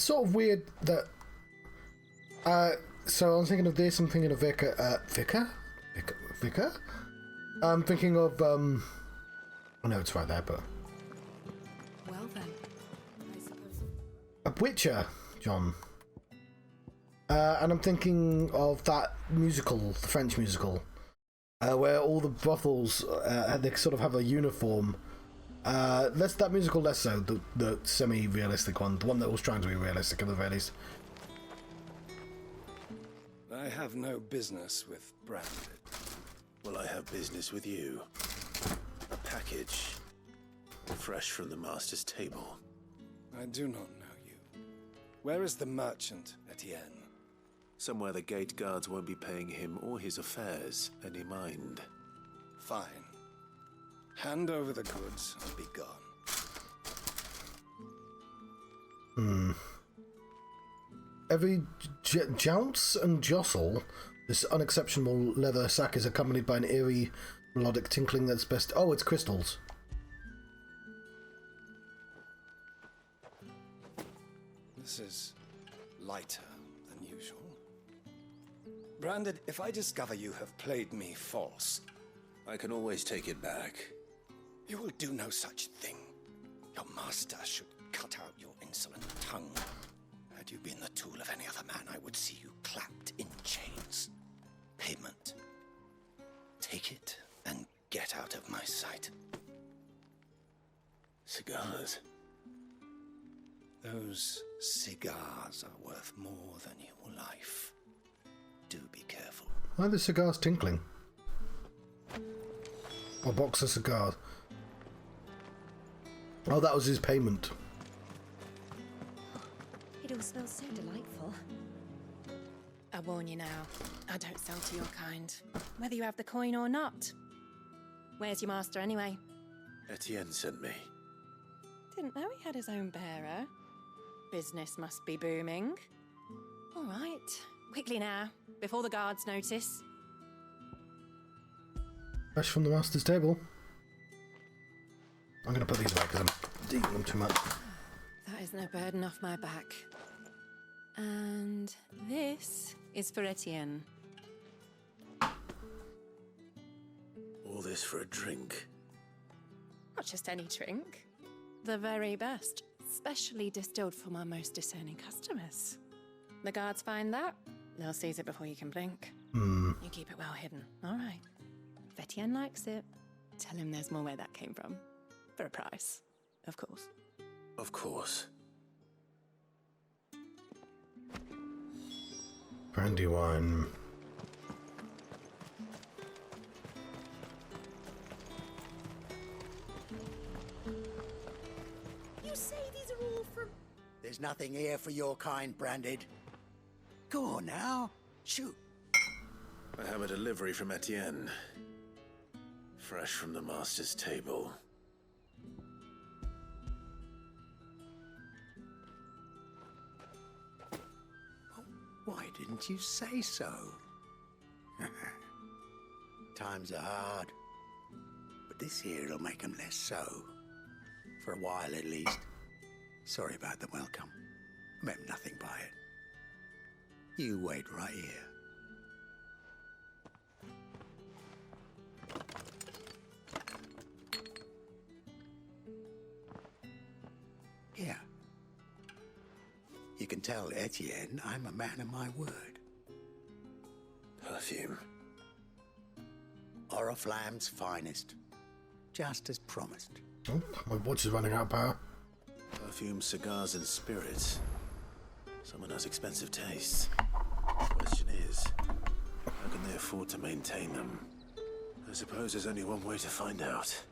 it's sort of weird that. So I'm thinking of this. I'm thinking of Vicar. Vicar. I'm thinking of I know it's right there, but. Well then, I suppose. A Witcher, John. And I'm thinking of that musical, the French musical, where all the brothels they sort of have a uniform. That musical less so, the semi-realistic one, the one that was trying to be realistic at the very least. I have no business with Branded. Well, I have business with you. A package, fresh from the master's table. I do not know you. Where is the merchant, Etienne? Somewhere the gate guards won't be paying him or his affairs any mind. Fine. Hand over the goods and be gone. Every jounce and jostle, this unexceptional leather sack is accompanied by an eerie, melodic tinkling that's best. Oh, it's crystals. This is lighter than usual. Branded, if I discover you have played me false, I can always take it back. you will do no such thing. Your master should cut out your insolent tongue. Had you been the tool of any other man, I would see you clapped in chains. Payment. Take it and get out of my sight. Cigars. Those cigars are worth more than your life. Do be careful. Why are the cigars tinkling? A box of cigars. Oh, that was his payment. It all smells so delightful. I warn you now, I don't sell to your kind, whether you have the coin or not. Where's your master anyway? Etienne sent me. Didn't know he had his own bearer. Business must be booming. All right, quickly now, before the guards notice. Fresh from the master's table. I'm going to put these away because I'm eating them too much. That is no burden off my back. And this is for Etienne. All this for a drink. Not just any drink. The very best, specially distilled for my most discerning customers. The guards find that, they'll seize it before you can blink. You keep it well hidden, all right. If Etienne likes it, tell him there's more where that came from. For a price, of course. Of course. Brandy wine. You say these are all from... There's nothing here for your kind, Branded. Go on now. Shoot. I have a delivery from Etienne. Fresh from the master's table. Why didn't you say so? Times are hard. But this here'll make 'em less so. For a while at least. Sorry about the welcome. Meant nothing by it. You wait right here. Here. You can tell Etienne I'm a man of my word. Perfume. Oriflamme's finest. Just as promised. Oh, my watch is running out of power. Perfume, cigars, and spirits. Someone has expensive tastes. Question is, how can they afford to maintain them? I suppose there's only one way to find out.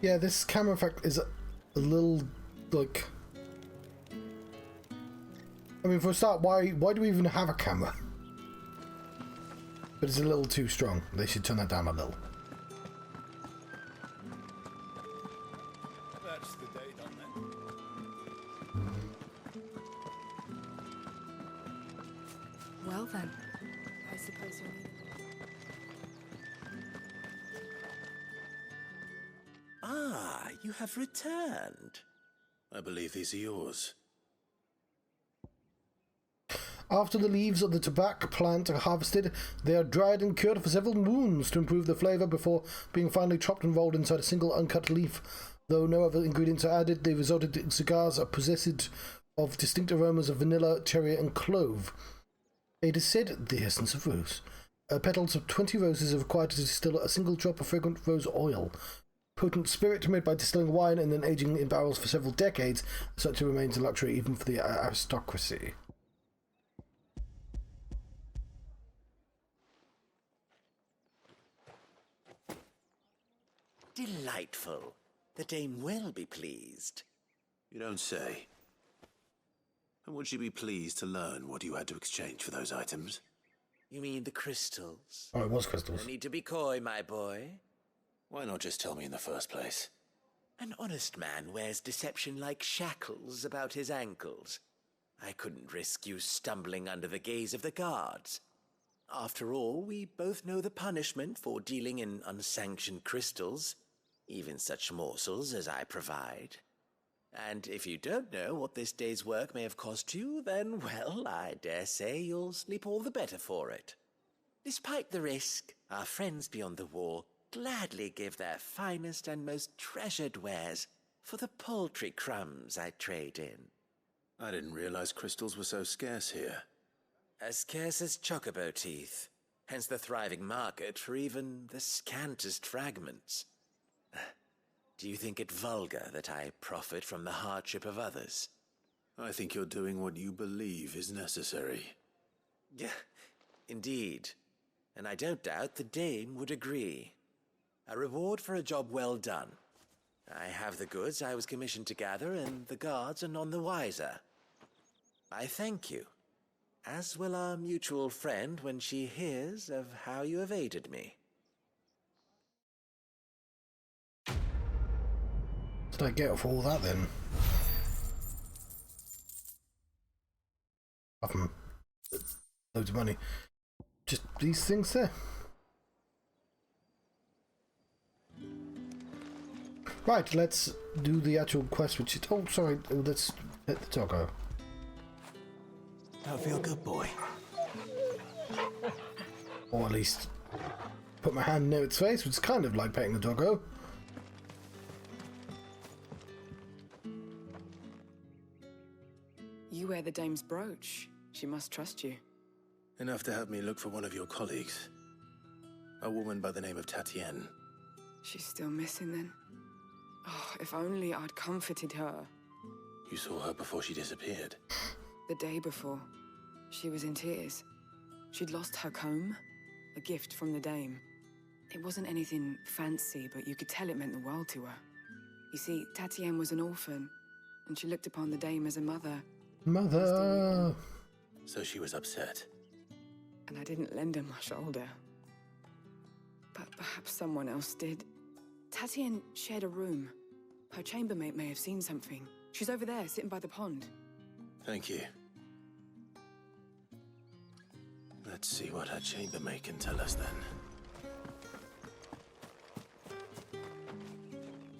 Yeah, this camera effect is a little, like... I mean, for a start, why do we even have a camera? But it's a little too strong. They should turn that down a little. That's the day done then. Well then, You have returned. I believe these are yours. After the leaves of the tobacco plant are harvested, they are dried and cured for several moons to improve the flavour before being finally chopped and rolled inside a single uncut leaf. Though no other ingredients are added, they resulted in cigars are possessed of distinct aromas of vanilla, cherry, and clove. It is said the essence of rose. Petals of 20 roses are required to distill a single drop of fragrant rose oil. Potent spirit made by distilling wine and then aging in barrels for several decades, such remains a luxury even for the aristocracy. Delightful. The dame will be pleased. You don't say. And would she be pleased to learn what you had to exchange for those items? You mean the crystals? Oh, it was crystals. No need to be coy, my boy. Why not just tell me in the first place? An honest man wears deception like shackles about his ankles. I couldn't risk you stumbling under the gaze of the guards. After all, we both know the punishment for dealing in unsanctioned crystals, even such morsels as I provide. And if you don't know what this day's work may have cost you, then, well, I dare say you'll sleep all the better for it. Despite the risk, our friends beyond the wall gladly give their finest and most treasured wares for the paltry crumbs I trade in. I didn't realize crystals were so scarce here. As scarce as chocobo teeth, hence the thriving market for even the scantest fragments. Do you think it vulgar that I profit from the hardship of others? I think you're doing what you believe is necessary. Yeah, indeed. And I don't doubt the dame would agree. A reward for a job well done. I have the goods I was commissioned to gather, and the guards are none the wiser. I thank you, as will our mutual friend when she hears of how you have aided me. What did I get for all that then? Apart from loads of money. Just these things there. Right, let's do the actual quest, which is... Oh, sorry, let's hit the doggo. I feel good, boy. Or at least put my hand near its face, which is kind of like petting a doggo. You wear the dame's brooch. She must trust you. Enough to have me look for one of your colleagues. A woman by the name of Tatienne. She's still missing then. Oh, if only I'd comforted her. You saw her before she disappeared. The day before, she was in tears. She'd lost her comb, a gift from the dame. It wasn't anything fancy, but you could tell it meant the world to her. You see, Tatienne was an orphan, and she looked upon the dame as a mother. Mother! So she was upset. And I didn't lend her my shoulder. But perhaps someone else did. Tatienne shared a room. Her chambermaid may have seen something. She's over there, sitting by the pond. Thank you. Let's see what her chambermaid can tell us then.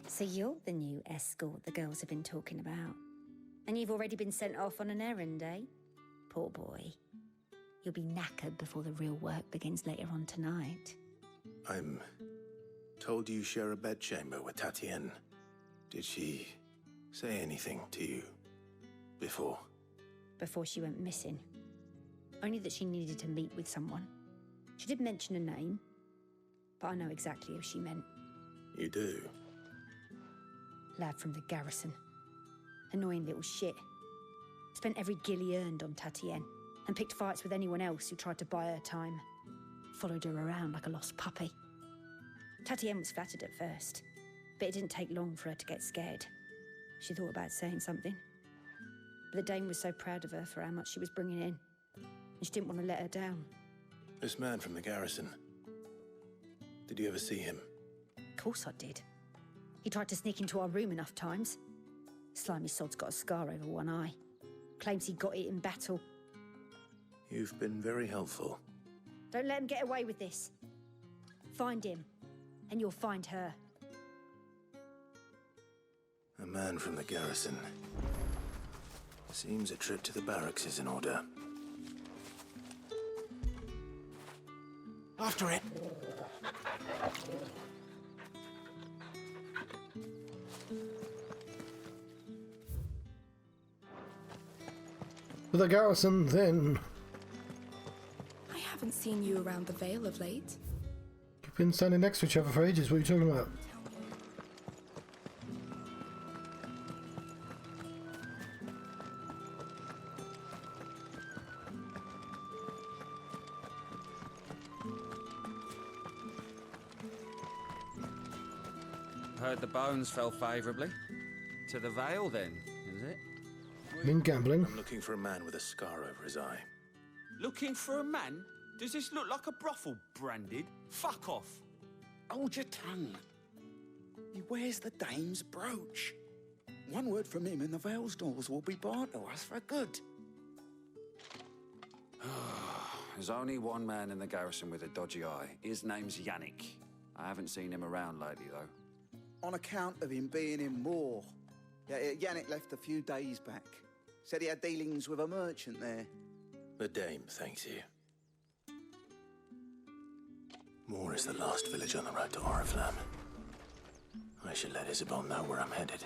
So you're the new escort the girls have been talking about. And you've already been sent off on an errand, eh? Poor boy. You'll be knackered before the real work begins later on tonight. I'm told you share a bedchamber with Tatienne. Did she say anything to you before? Before she went missing. Only that she needed to meet with someone. She did mention a name, but I know exactly who she meant. You do? Lad from the garrison. Annoying little shit. Spent every guil he earned on Tatienne, and picked fights with anyone else who tried to buy her time. Followed her around like a lost puppy. Tatienne was flattered at first, but it didn't take long for her to get scared. She thought about saying something. But the dame was so proud of her for how much she was bringing in, and she didn't want to let her down. This man from the garrison. Did you ever see him? Of course I did. He tried to sneak into our room enough times. Slimy sod's got a scar over one eye. Claims he got it in battle. You've been very helpful. Don't let him get away with this. Find him, and you'll find her. man from the garrison. Seems a trip to the barracks is in order. After it. To the garrison, then. I haven't seen you around the Vale of late. You've been standing next to each other for ages. What are you talking about? Heard the bones fell favourably. To the Vale, then, is it? Been gambling. I'm looking for a man with a scar over his eye. Looking for a man? Does this look like a brothel branded? Fuck off. Hold your tongue. He wears the dame's brooch. One word from him and the Vale's doors will be barred to us for good. There's only one man in the garrison with a dodgy eye. His name's Yannick. I haven't seen him around lately, though. On account of him being in Moor. Yeah, Yannick left a few days back. Said he had dealings with a merchant there. The dame thanks you. Moor is the last village on the road to Oriflamme. I should let Isabel know where I'm headed.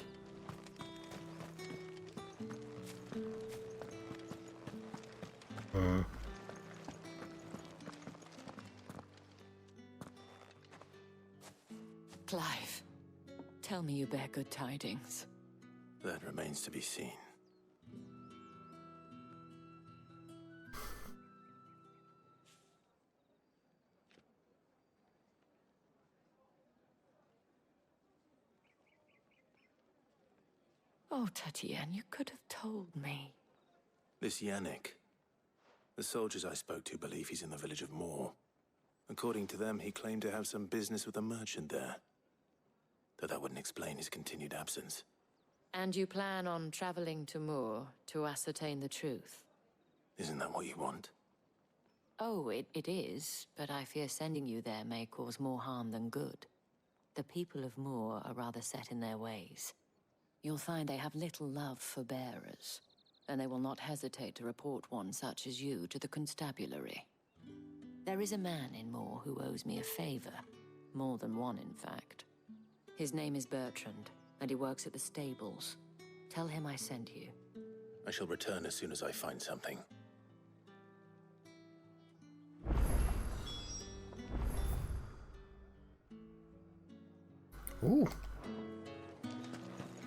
Clive, tell me you bear good tidings. That remains to be seen. Oh, Tatienne, you could have told me. This Yannick. The soldiers I spoke to believe he's in the village of Moor. According to them, he claimed to have some business with a merchant there. Though that wouldn't explain his continued absence. And you plan on traveling to Moor to ascertain the truth? Isn't that what you want? Oh, it is, but I fear sending you there may cause more harm than good. The people of Moor are rather set in their ways. You'll find they have little love for bearers, and they will not hesitate to report one such as you to the constabulary. There is a man in Moor who owes me a favor. More than one, in fact. His name is Bertrand, and he works at the stables. Tell him I sent you. I shall return as soon as I find something. Ooh.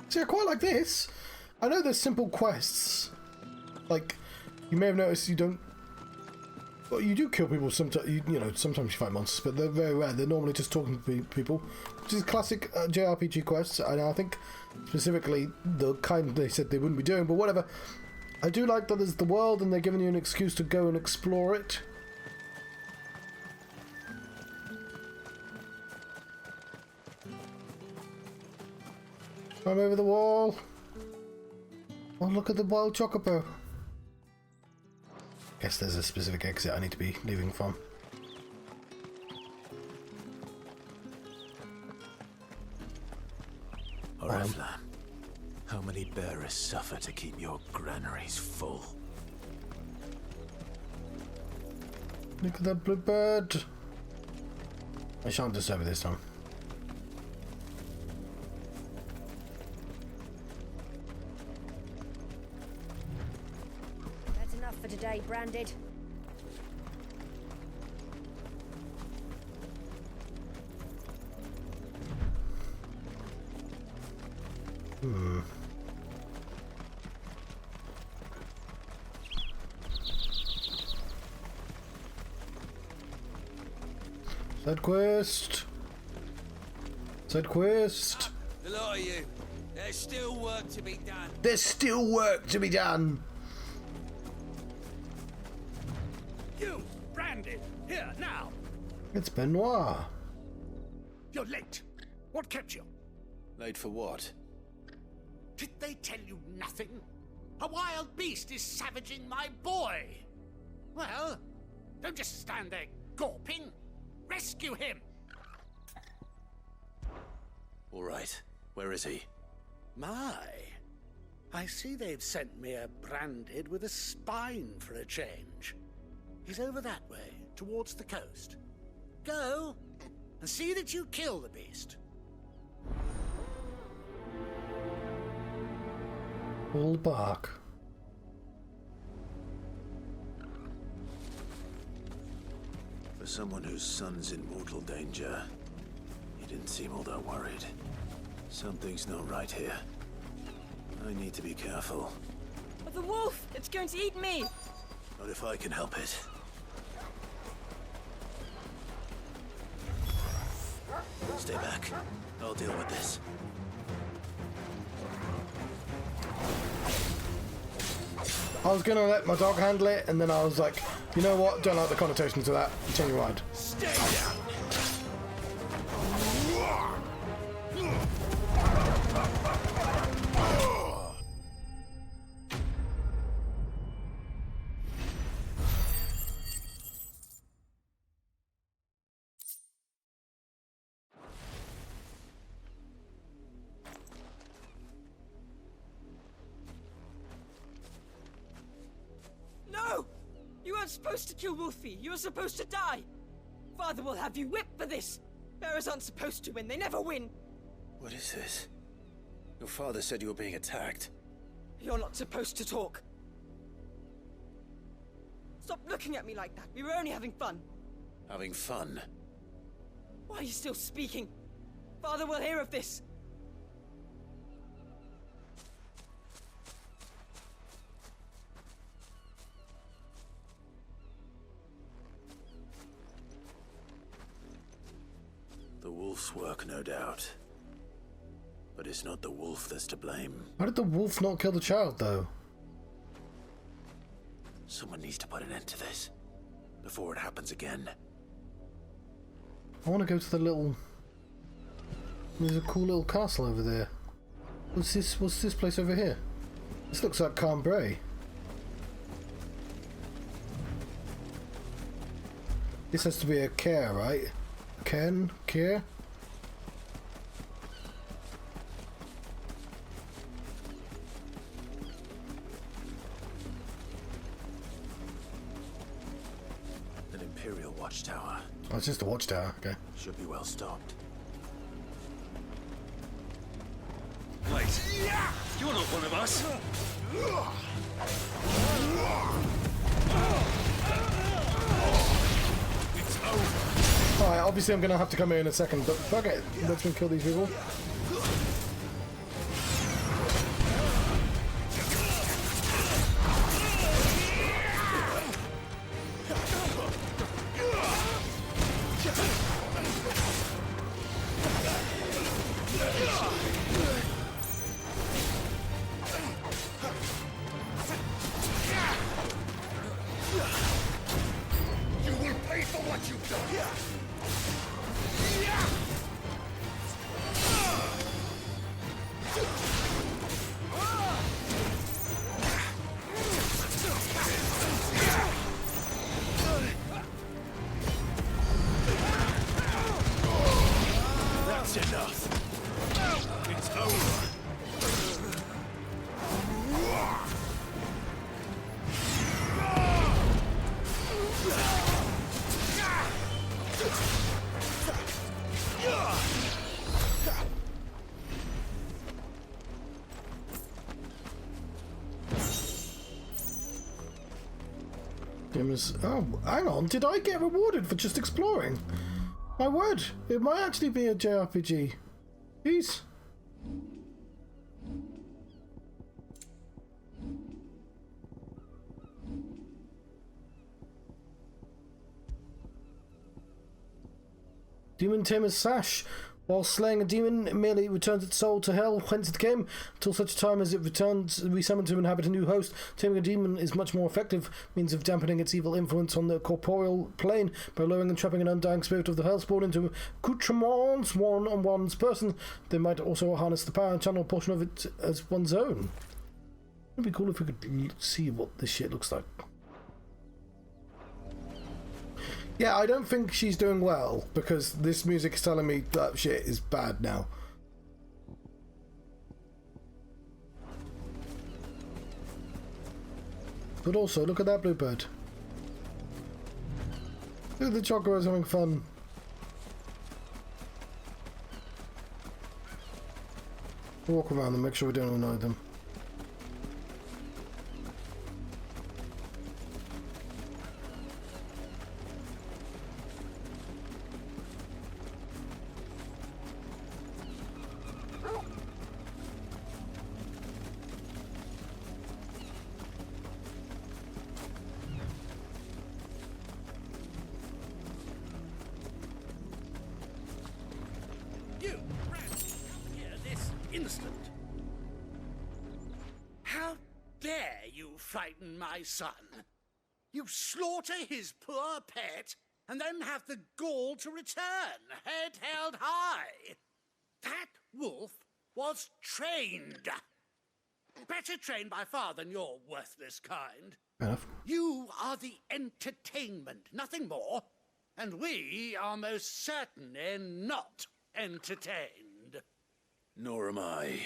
See, I quite like this. I know there's simple quests. Like, you may have noticed you don't... Well, you do kill people sometimes, you know, sometimes you fight monsters, but they're very rare. They're normally just talking to people, which is classic JRPG quests, and I think specifically the kind they said they wouldn't be doing, but whatever. I do like that there's the world and they're giving you an excuse to go and explore it. Climb over the wall. Oh, look at the wild chocobo. Guess there's a specific exit I need to be leaving from. Oriflamme, how many bearers suffer to keep your granaries full? Look at that blue bird. I shan't disturb it this time. That's enough for today, Branded. Side quest. Side quest. The lot of you. There's still work to be done. There's still work to be done. You, Branded, here now. It's Benoit. You're late. What kept you? Late for what? Did they tell you nothing? A wild beast is savaging my boy. Well, don't just stand there gawping. Rescue him! All right. Where is he? My, I see they've sent me a branded with a spine for a change. He's over that way, towards the coast. Go, and see that you kill the beast. Full bark. For someone whose son's in mortal danger, he didn't seem all that worried. Something's not right here. I need to be careful. But the wolf! It's going to eat me! Not if I can help it. Stay back. I'll deal with this. I was gonna let my dog handle it, and then I was like, you know what? Don't like the connotations of that. Change your mind. Stay down! No! You weren't supposed to kill Wolfie. You were supposed to die. Father will have you whipped for this. Bearers aren't supposed to win. They never win. What is this? Your father said you were being attacked. You're not supposed to talk. Stop looking at me like that. We were only having fun. Having fun? Why are you still speaking? Father will hear of this. The wolf's work, no doubt. But it's not the wolf that's to blame. How did the wolf not kill the child, though? Someone needs to put an end to this before it happens again. I want to go to the little... There's a cool little castle over there. What's this place over here? This looks like Cambrai. This has to be a care, right? Care? An Imperial watchtower. Oh, it's just a watchtower, okay. Should be well stocked. Wait, you're not one of us. It's over. Alright, obviously I'm gonna have to come here in a second, but fuck it. Let's go kill these people. You will pay for what you've done! That's enough. It's over. Oh, hang on. Did I get rewarded for just exploring? My word, it might actually be a JRPG. Jeez. Demon Tamer's Sash. While slaying a demon, it merely returns its soul to hell, whence it came. Until such time as it returns, we summon to inhabit a new host. Taming a demon is much more effective means of dampening its evil influence on the corporeal plane by luring and trapping an undying spirit of the hellspawn into accoutrements on one's person. They might also harness the power and channel a portion of it as one's own. It'd be cool if we could see what this shit looks like. Yeah, I don't think she's doing well, because this music is telling me that shit is bad now. but also look at that bluebird. Look at the chocobos having fun. Walk around them, make sure we don't annoy them. You, Brandy, come here this instant. How dare you frighten my son? You slaughter his poor pet and then have the gall to return, head held high. That wolf was trained. Better trained by far than your worthless kind. Fair enough. You are the entertainment, nothing more. And we are most certainly not entertained. Nor am I.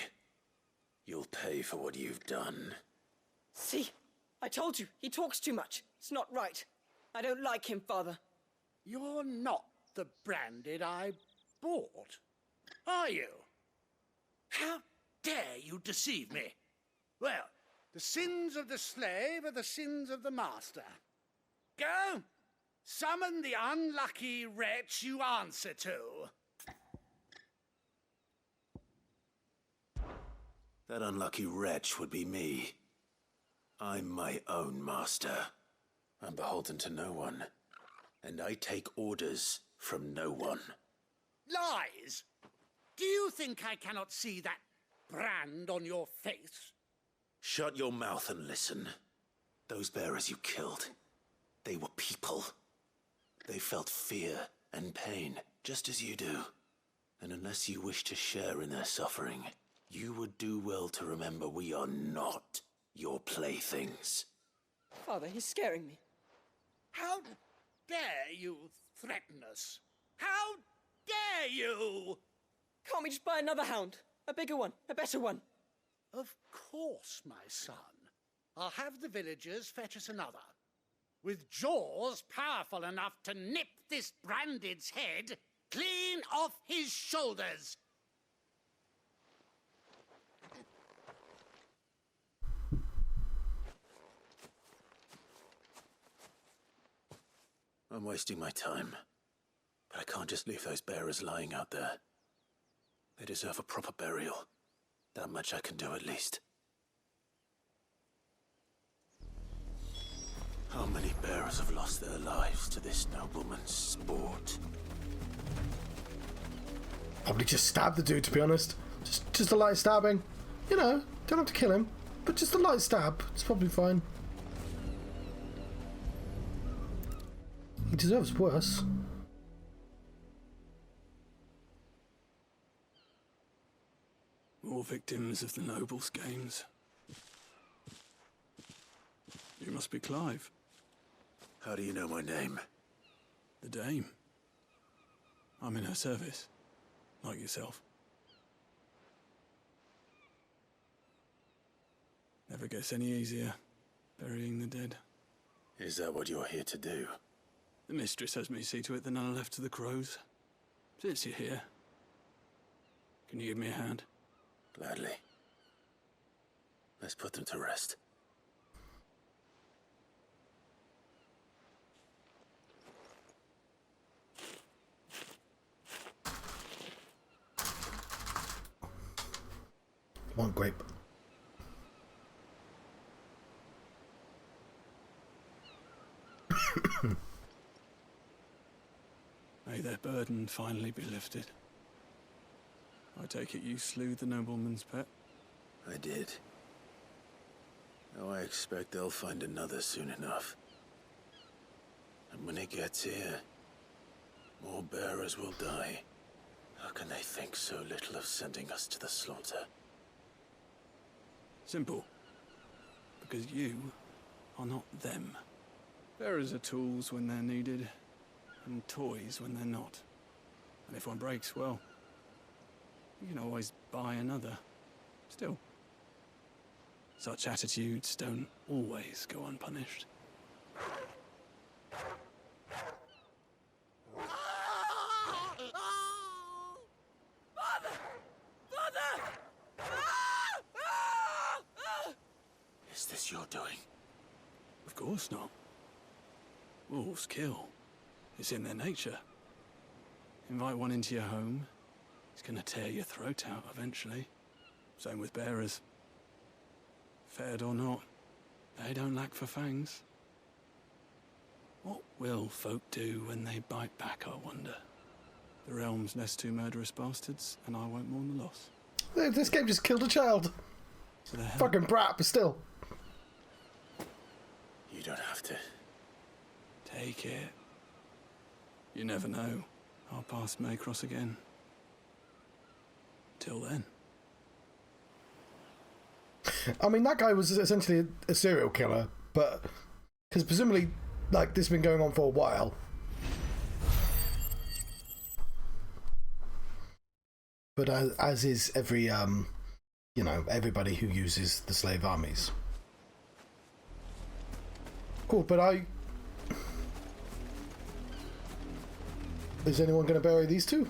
You'll pay for what you've done. See? I told you, he talks too much. It's not right. I don't like him, Father. You're not the branded I bought, are you? How dare you deceive me? Well, the sins of the slave are the sins of the master. Go! Summon the unlucky wretch you answer to. That unlucky wretch would be me. I'm my own master. I'm beholden to no one. And I take orders from no one. Lies! Do you think I cannot see that brand on your face? Shut your mouth and listen. Those bearers you killed, they were people. They felt fear and pain, just as you do. And unless you wish to share in their suffering, you would do well to remember we are not your playthings. Father, he's scaring me. How dare you threaten us? How dare you? Can't we just buy another hound? A bigger one, a better one. Of course, my son. I'll have the villagers fetch us another. With jaws powerful enough to nip this branded's head clean off his shoulders. I'm wasting my time. But I can't just leave those bearers lying out there. They deserve a proper burial. That much I can do at least. How many bearers have lost their lives to this nobleman's sport? Probably just stab the dude, to be honest. Just a light stabbing. You know, don't have to kill him, but just a light stab. It's probably fine. He deserves worse. More victims of the nobles' games. You must be Clive. How do you know my name? The Dame. I'm in her service, like yourself. Never gets any easier, burying the dead. Is that what you're here to do? The mistress has me see to it that none are left to the crows. Since you're here, can you give me a hand? Gladly. Let's put them to rest. One grape. May their burden finally be lifted. I take it you slew the nobleman's pet? I did. Now I expect they'll find another soon enough. And when it gets here, more bearers will die. How can they think so little of sending us to the slaughter? Simple. Because you are not them. Bearers are tools when they're needed, and toys when they're not. And if one breaks, well, you can always buy another. Still, Such attitudes don't always go unpunished. Is this your doing? Of course not. Wolves kill. It's in their nature. Invite one into your home, he's gonna tear your throat out eventually. Same with bearers. Fed or not, they don't lack for fangs. What will folk do when they bite back, I wonder? The realm's less two murderous bastards, and I won't mourn the loss. This game just killed a child. So the hell? Fucking brat, but still. You don't have to. Take it. You never know. Our paths may cross again. Till then. I mean, that guy was essentially a serial killer, but because presumably, like, this has been going on for a while. But as is every, you know, everybody who uses the slave armies. Cool, but is anyone going to bury these two?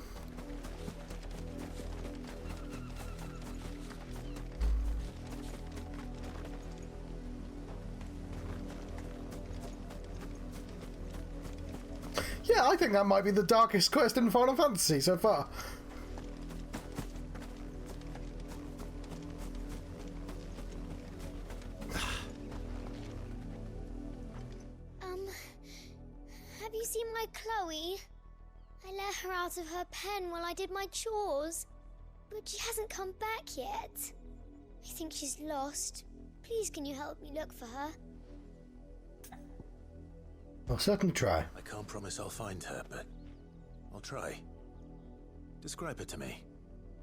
Yeah, I think that might be the darkest quest in Final Fantasy so far. Have you seen my Chloe? I let her out of her pen while I did my chores, but she hasn't come back yet. I think she's lost. Please, can you help me look for her? I'll certainly try. I can't promise I'll find her, but I'll try. Describe her to me.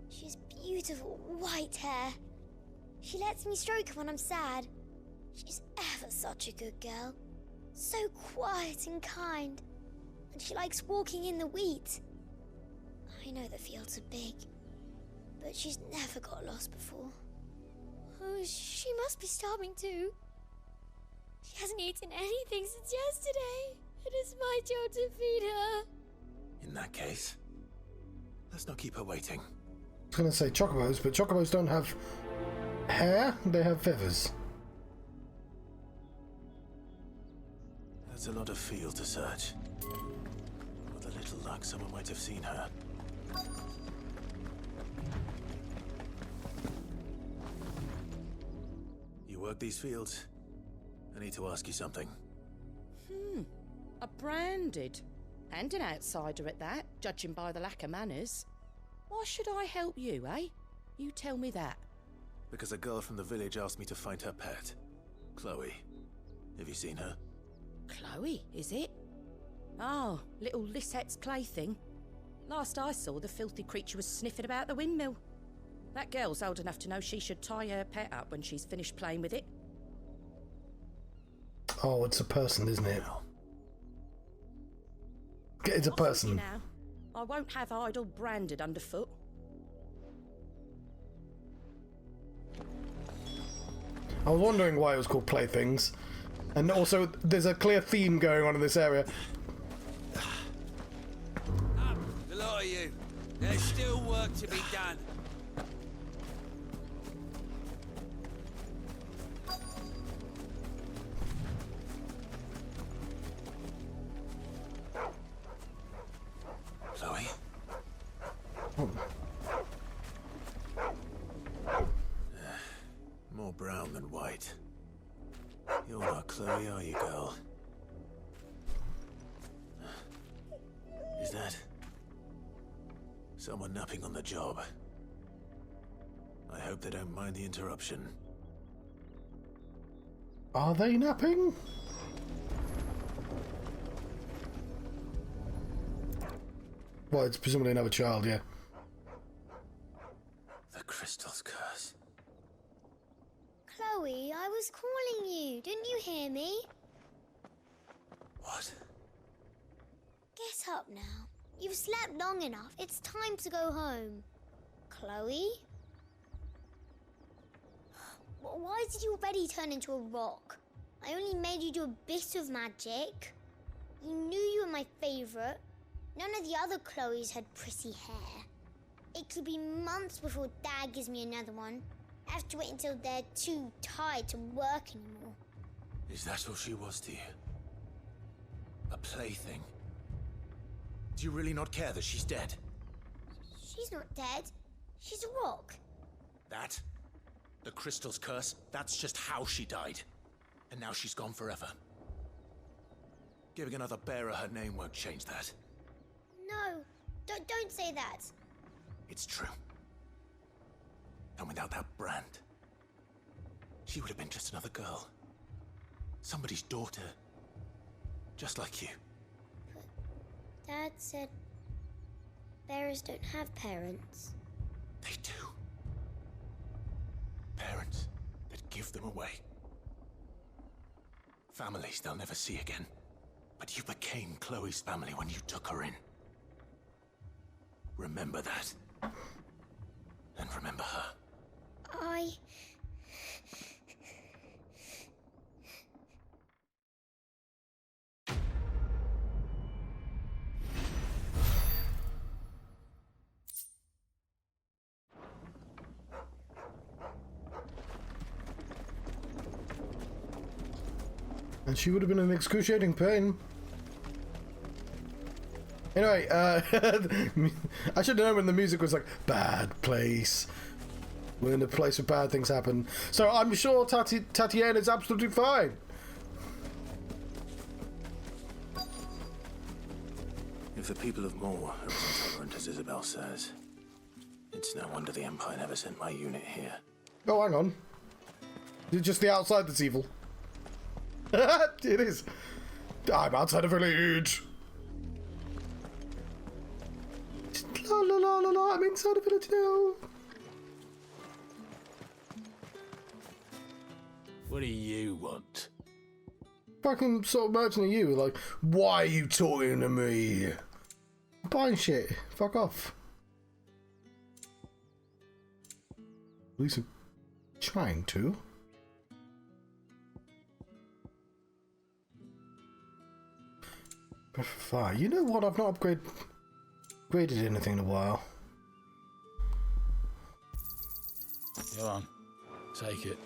She has beautiful white hair. She lets me stroke her when I'm sad. She's ever such a good girl. So quiet and kind. And she likes walking in the wheat. I know the fields are big, but she's never got lost before. Oh, she must be starving too. She hasn't eaten anything since yesterday. It is my job to feed her. In that case, let's not keep her waiting. I was going to say chocobos, but chocobos don't have hair, they have feathers. That's a lot of field to search. With a little luck, someone might have seen her. You work these fields? I need to ask you something. A branded. And an outsider at that, judging by the lack of manners. Why should I help you, eh? You tell me that. Because a girl from the village asked me to find her pet. Chloe. Have you seen her? Chloe, is it? Oh, little Lisette's plaything. Last I saw, the filthy creature was sniffing about the windmill. That girl's old enough to know she should tie her pet up when she's finished playing with it. Oh, it's a person, isn't it? It's a person. Now, I won't have idle branded underfoot. I was wondering why it was called Playthings. And also, there's a clear theme going on in this area. The lot of you. There's still work to be done. Chloe? More brown than white. You're not Chloe, are you, girl? Is that someone napping on the job? I hope they don't mind the interruption. Are they napping? Well, it's presumably another child, yeah. The crystal's curse. Chloe, I was calling you. Didn't you hear me? What? Get up now. You've slept long enough. It's time to go home. Chloe? Why Why did you already turn into a rock? I only made you do a bit of magic. You knew you were my favorite. None of the other Chloes had pretty hair. It could be months before Dad gives me another one. I have to wait until they're too tired to work anymore. Is that all she was to you? A plaything? Do you really not care that she's dead? She's not dead. She's a rock. That? The crystal's curse? That's just how she died. And now she's gone forever. Giving another bearer her name won't change that. No, don't say that. It's true. And without that brand, she would have been just another girl. Somebody's daughter. Just like you. Dad said bearers don't have parents. They do. Parents that give them away. Families they'll never see again. But you became Chloe's family when you took her in. Remember that. And remember her. And she would have been in excruciating pain. Anyway, I should know when the music was like, bad place. We're in a place where bad things happen. So I'm sure Tatiana is absolutely fine. If the people of Moor are as intolerant as Isabel says, it's no wonder the Empire never sent my unit here. Oh, hang on. It's just the outside that's evil. It is. I'm outside a village. La la la la la, I'm inside a village now. What do you want? Fucking sort of merchant of you, like, why are you talking to me? I'm buying shit. Fuck off. At least I'm trying to. Fire. You know what? I've not upgraded anything in a while. Go on, take it.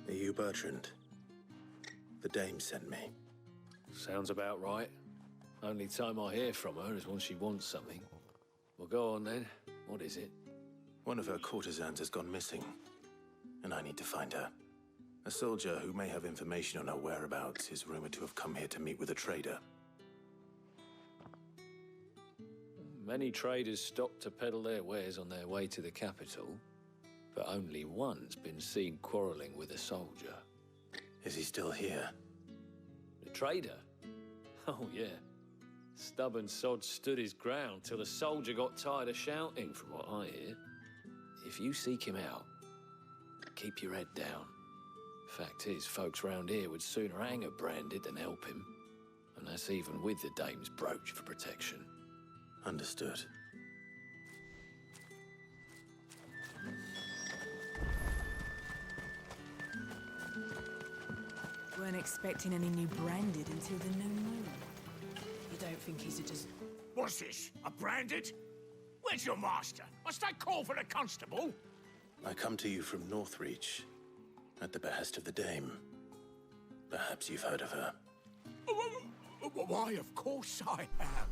Are you Bertrand? The dame sent me. Sounds about right. Only time I hear from her is when she wants something. Well, go on then. What is it? One of her courtesans has gone missing, and I need to find her. A soldier who may have information on her whereabouts is rumored to have come here to meet with a trader. Many traders stop to peddle their wares on their way to the capital, but only one's been seen quarreling with a soldier. Is he still here? The trader? Oh, yeah. Stubborn sod stood his ground till the soldier got tired of shouting, from what I hear. If you seek him out, keep your head down. Fact is, folks round here would sooner hang a branded than help him. And that's even with the dame's brooch for protection. Understood. Weren't expecting any new branded until the new moon. You don't think he's a just... What's this? A branded? Where's your master? Must I call for the constable? I come to you from Northreach, at the behest of the dame. Perhaps you've heard of her. Why, of course I have.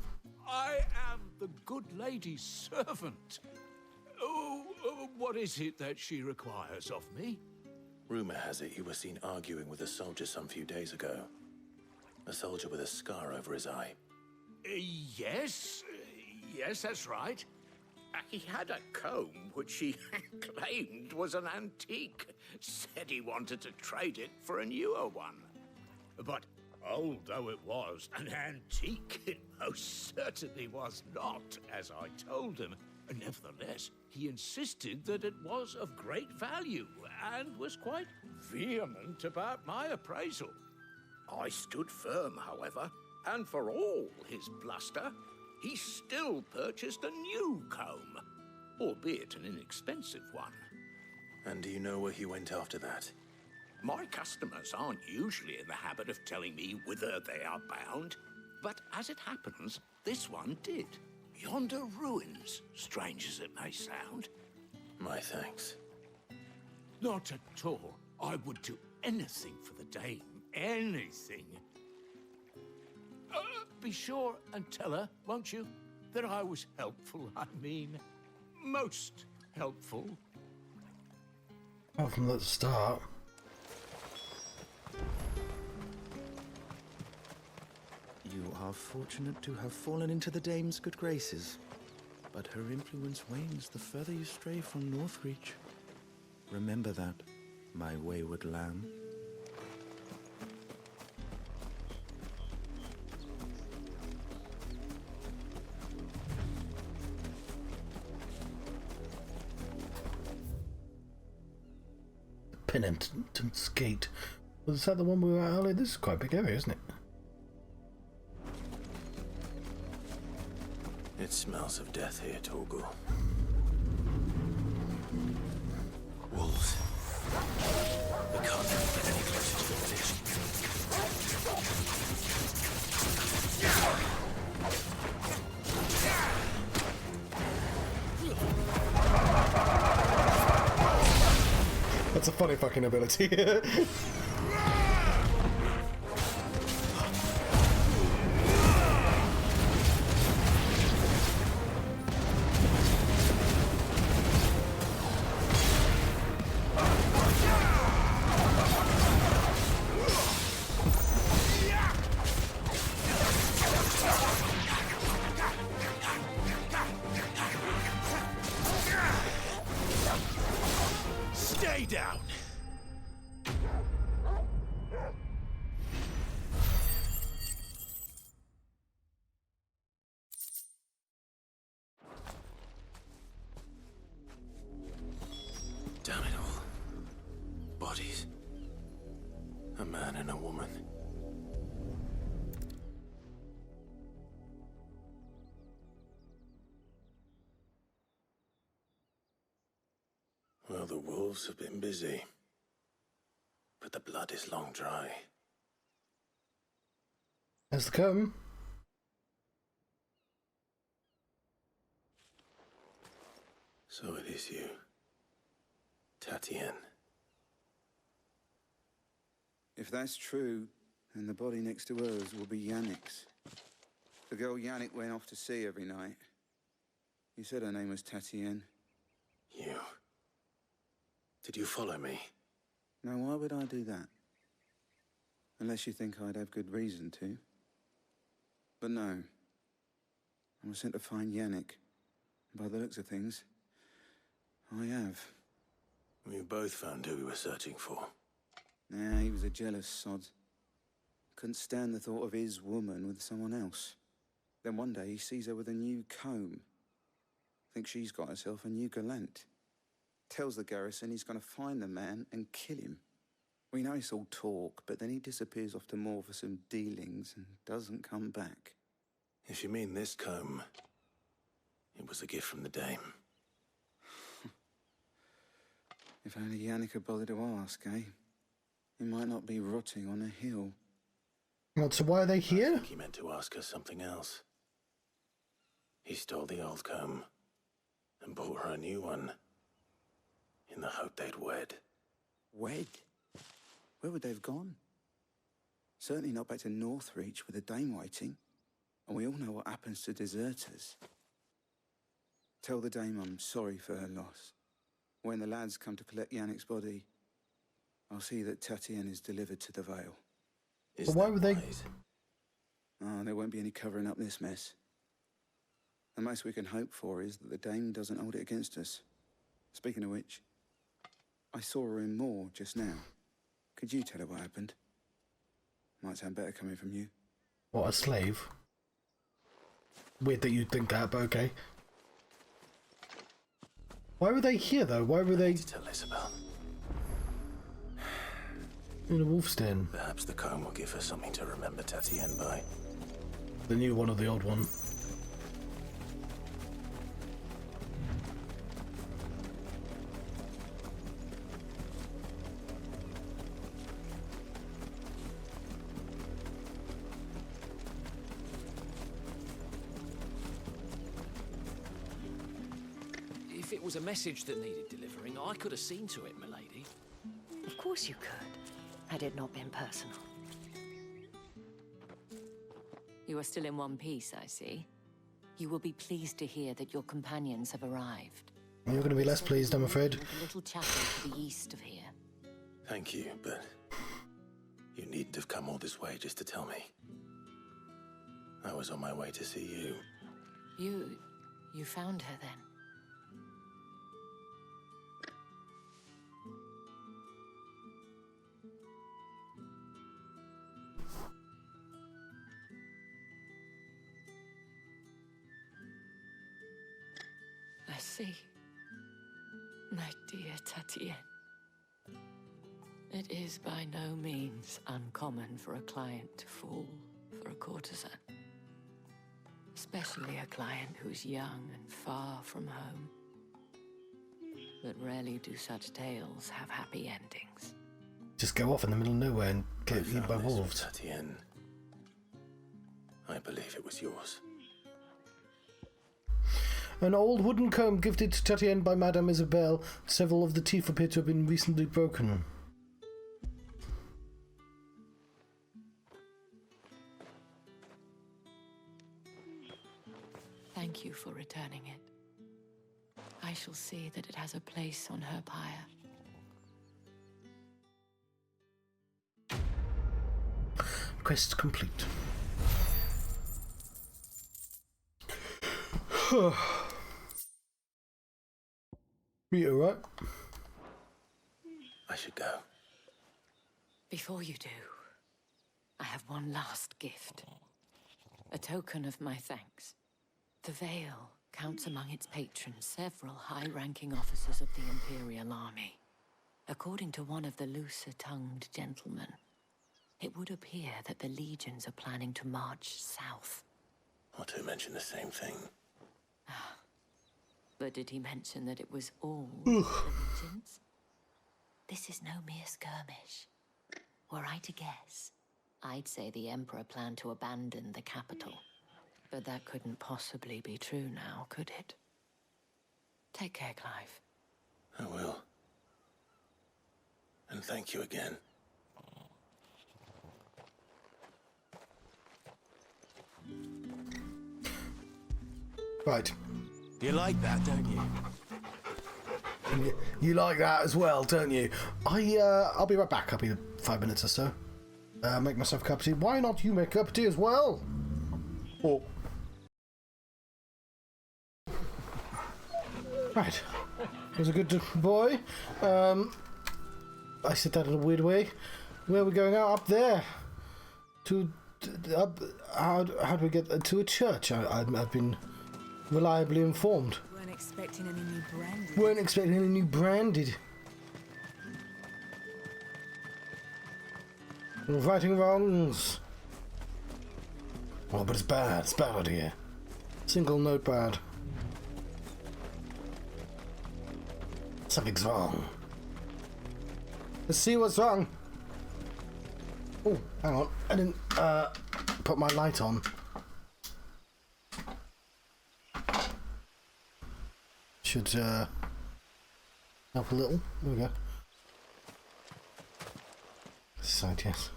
I am the good lady's servant. What is it that she requires of me? Rumor has it you were seen arguing with a soldier some few days ago. A soldier with a scar over his eye. Yes, that's right. He had a comb which he claimed was an antique. Said he wanted to trade it for a newer one. But old though it was, an antique it most certainly was not, as I told him. Nevertheless, he insisted that it was of great value and was quite vehement about my appraisal. I stood firm, however, and for all his bluster, he still purchased a new comb, albeit an inexpensive one. And do you know where he went after that? My customers aren't usually in the habit of telling me whither they are bound, but as it happens, this one did. Yonder ruins, strange as it may sound. My thanks. Not at all. I would do anything for the dame. Anything. Be sure and tell her, won't you, that I was helpful. I mean, most helpful. Apart from the start. You are fortunate to have fallen into the dame's good graces, but her influence wanes the further you stray from Northreach. Remember that, my wayward lamb. Penitent's Gate. Was that the one we were at earlier? This is quite a big area, isn't it? It smells of death here, Torgal. Wolves. We can't get any closer to the village. That's a funny fucking ability. Stay down. Damn it all. Bodies. A man and a woman. Well, the wolves have been busy. But the blood is long dry. Has the comb. So it is you. Tatien. If that's true, then the body next to hers will be Yannick's. The girl Yannick went off to sea every night. You said her name was Tatien. You. Did you follow me? Now, why would I do that? Unless you think I'd have good reason to. But no. I was sent to find Yannick. By the looks of things, I have. We both found who we were searching for. Nah, he was a jealous sod. Couldn't stand the thought of his woman with someone else. Then one day he sees her with a new comb. Thinks she's got herself a new gallant. Tells the garrison he's going to find the man and kill him. We know it's all talk, but then he disappears off to Moor for some dealings and doesn't come back. If you mean this comb, it was a gift from the dame. If only Yannick had bothered to ask, eh? He might not be rotting on a hill. Well, so why are they here? I think he meant to ask her something else. He stole the old comb and bought her a new one in the hope they'd wed. Wed? Where would they have gone? Certainly not back to Northreach with the dame waiting. And we all know what happens to deserters. Tell the dame I'm sorry for her loss. When the lads come to collect Yannick's body, I'll see that Tatien is delivered to the Vale. But why would they? Oh, there won't be any covering up this mess. The most we can hope for is that the Dame doesn't hold it against us. Speaking of which, I saw her in Moor just now. Could you tell her what happened? Might sound better coming from you. What, a slave? Weird that you'd think that, but okay. Why were they here, though? Why were they... To tell Isabel. In a wolf's den? Perhaps the comb will give her something to remember Tatienne by. The new one or the old one? If it was a message that needed delivering, I could have seen to it, milady. Of course you could, had it not been personal. You are still in one piece, I see. You will be pleased to hear that your companions have arrived. You're going to be less pleased, I'm afraid. A little chapel to the east of here. Thank you, but you needn't have come all this way just to tell me. I was on my way to see you. You found her then? I see. My dear Tatienne. It is by no means uncommon for a client to fall for a courtesan. Especially a client who's young and far from home. But rarely do such tales have happy endings. Just go off in the middle of nowhere and get eaten by wolves. Tatienne. I believe it was yours. An old wooden comb gifted to Tatienne by Madame Isabelle. Several of the teeth appear to have been recently broken. Thank you for returning it. I shall see that it has a place on her pyre. Quest complete. You alright? I should go. Before you do, I have one last gift. A token of my thanks. The Vale counts among its patrons several high-ranking officers of the Imperial Army. According to one of the looser-tongued gentlemen, it would appear that the legions are planning to march south. Or to mention the same thing. But did he mention that it was all the legions? This is no mere skirmish. Were I to guess, I'd say the Emperor planned to abandon the capital. But that couldn't possibly be true now, could it? Take care, Clive. I will. And thank you again. Right. You like that, don't you? You like that as well, don't you? I'll be right back. I'll be 5 minutes or so. Make myself a cup of tea. Why not you make a cup of tea as well? Oh. Right. Here's a good boy. I said that in a weird way. Where are we going out? Up there. How do we get to a church? I've been reliably informed. Weren't expecting any new branded. Weren't expecting any new branded. Righting wrongs. Oh, but it's bad. It's bad out here. Single note bad. Something's wrong. Let's see what's wrong. Oh, hang on. I didn't put my light on. Should help a little. There we go. This side, yes.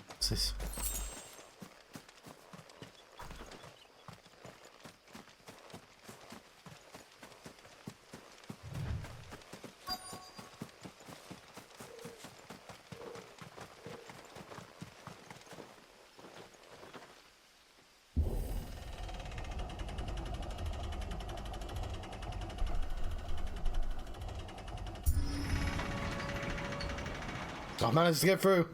What's this? I managed to get through.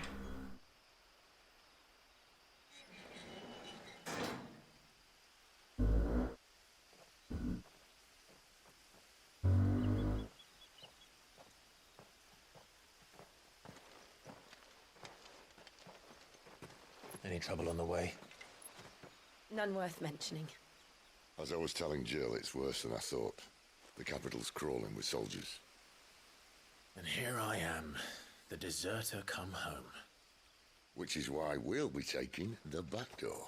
Any trouble on the way? None worth mentioning. As I was telling Jill, it's worse than I thought. The capital's crawling with soldiers. And here I am, the deserter come home. Which is why we'll be taking the back door.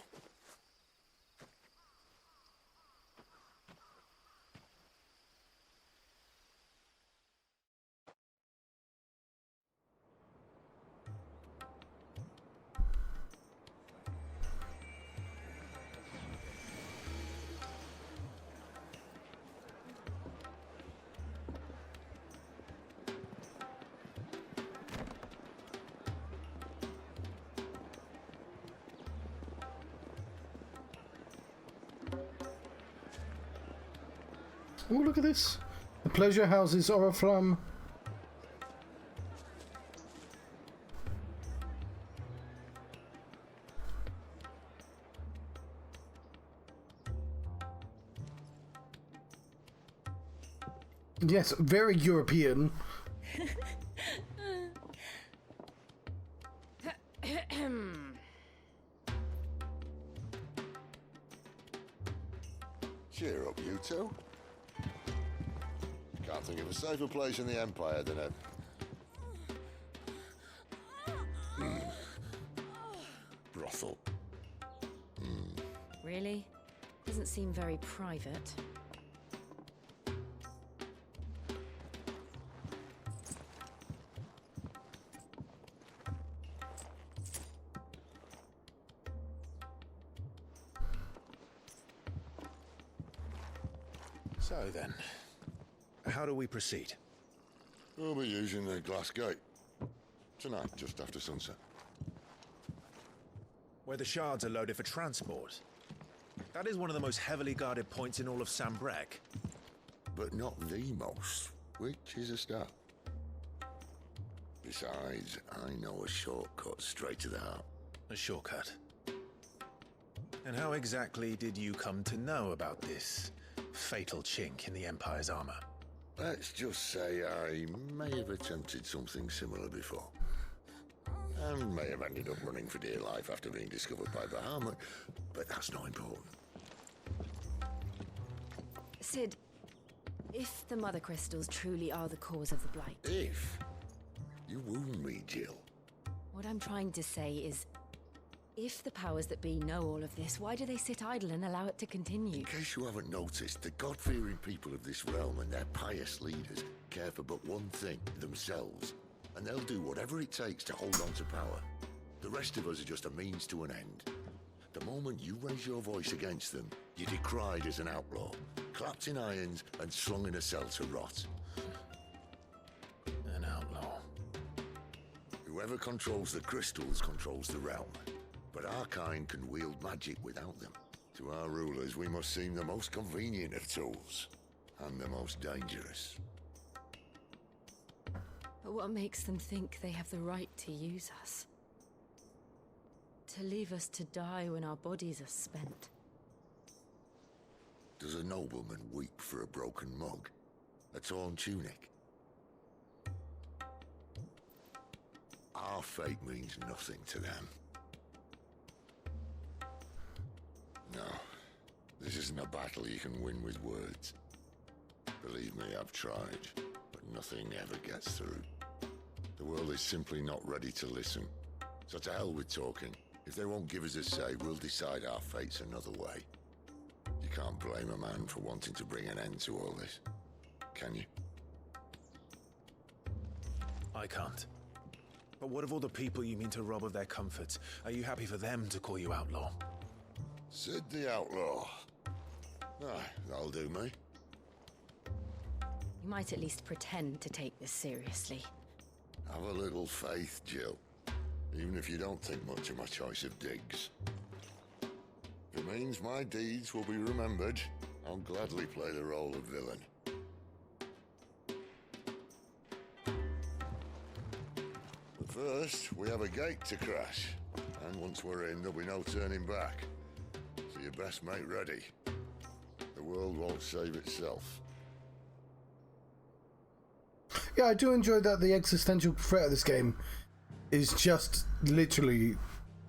Oh, look at this. The pleasure houses Oriflamme. Yes, very European. Cheer up, you two. Can't think of a safer place in the Empire than a... brothel. Really? Doesn't seem very private. So then, how do we proceed? We'll be using the glass gate. Tonight, just after sunset. Where the shards are loaded for transport. That is one of the most heavily guarded points in all of Sambrec. But not the most, which is a start. Besides, I know a shortcut straight to the heart. A shortcut? And how exactly did you come to know about this fatal chink in the Empire's armor? Let's just say I may have attempted something similar before. And may have ended up running for dear life after being discovered by Bahamut, but that's not important. Sid, if the Mothercrystals truly are the cause of the blight... If? You wound me, Jill. What I'm trying to say is, if the powers that be know all of this, why do they sit idle and allow it to continue? In case you haven't noticed, the God-fearing people of this realm and their pious leaders care for but one thing, themselves. And they'll do whatever it takes to hold on to power. The rest of us are just a means to an end. The moment you raise your voice against them, you're decried as an outlaw, clapped in irons and slung in a cell to rot. An outlaw. Whoever controls the crystals controls the realm. But our kind can wield magic without them. To our rulers, we must seem the most convenient of tools, and the most dangerous. But what makes them think they have the right to use us? To leave us to die when our bodies are spent? Does a nobleman weep for a broken mug? A torn tunic? Our fate means nothing to them. No, this isn't a battle you can win with words. Believe me, I've tried, but nothing ever gets through. The world is simply not ready to listen. So to hell with talking. If they won't give us a say, we'll decide our fates another way. You can't blame a man for wanting to bring an end to all this, can you? I can't. But what of all the people you mean to rob of their comforts? Are you happy for them to call you outlaw? Sid the Outlaw. That'll do me. You might at least pretend to take this seriously. Have a little faith, Jill. Even if you don't think much of my choice of digs. If it means my deeds will be remembered, I'll gladly play the role of villain. But First, we have a gate to crash. And once we're in, there'll be no turning back. So you best make ready. The world won't save itself. Yeah, I do enjoy that the existential threat of this game is just literally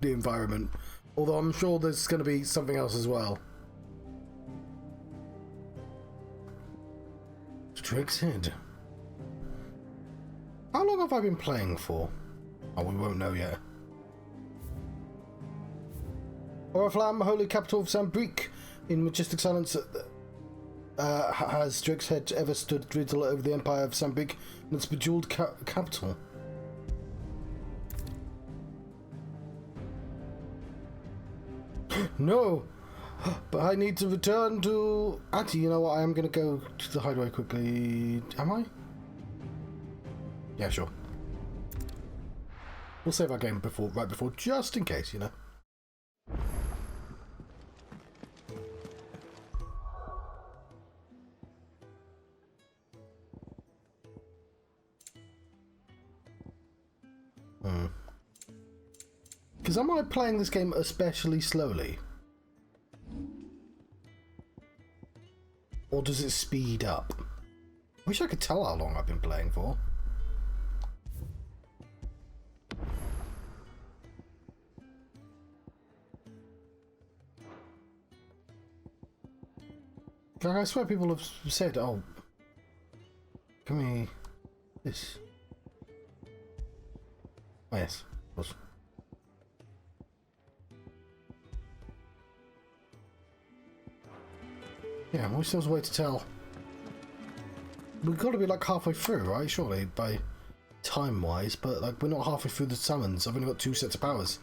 the environment. Although I'm sure there's going to be something else as well. Drake's Head. How long have I been playing for? Oh, we won't know yet. Oriflamme, holy capital of Sambrique, in majestic silence, has Drake's Head ever stood riddle over the empire of Sambrique and its bejeweled capital? No! But I need to return to... Actually, you know what? I am going to go to the hideaway quickly. Am I? Yeah, sure. We'll save our game right before, just in case, you know. Because am I playing this game especially slowly? Or does it speed up? I wish I could tell how long I've been playing for. Like, I swear people have said, oh, give me this. Oh, yes, of course. Yeah, I wish there was a way to tell. We've got to be like halfway through, right? Surely, by time-wise, but like we're not halfway through the summons. I've only got 2 sets of powers.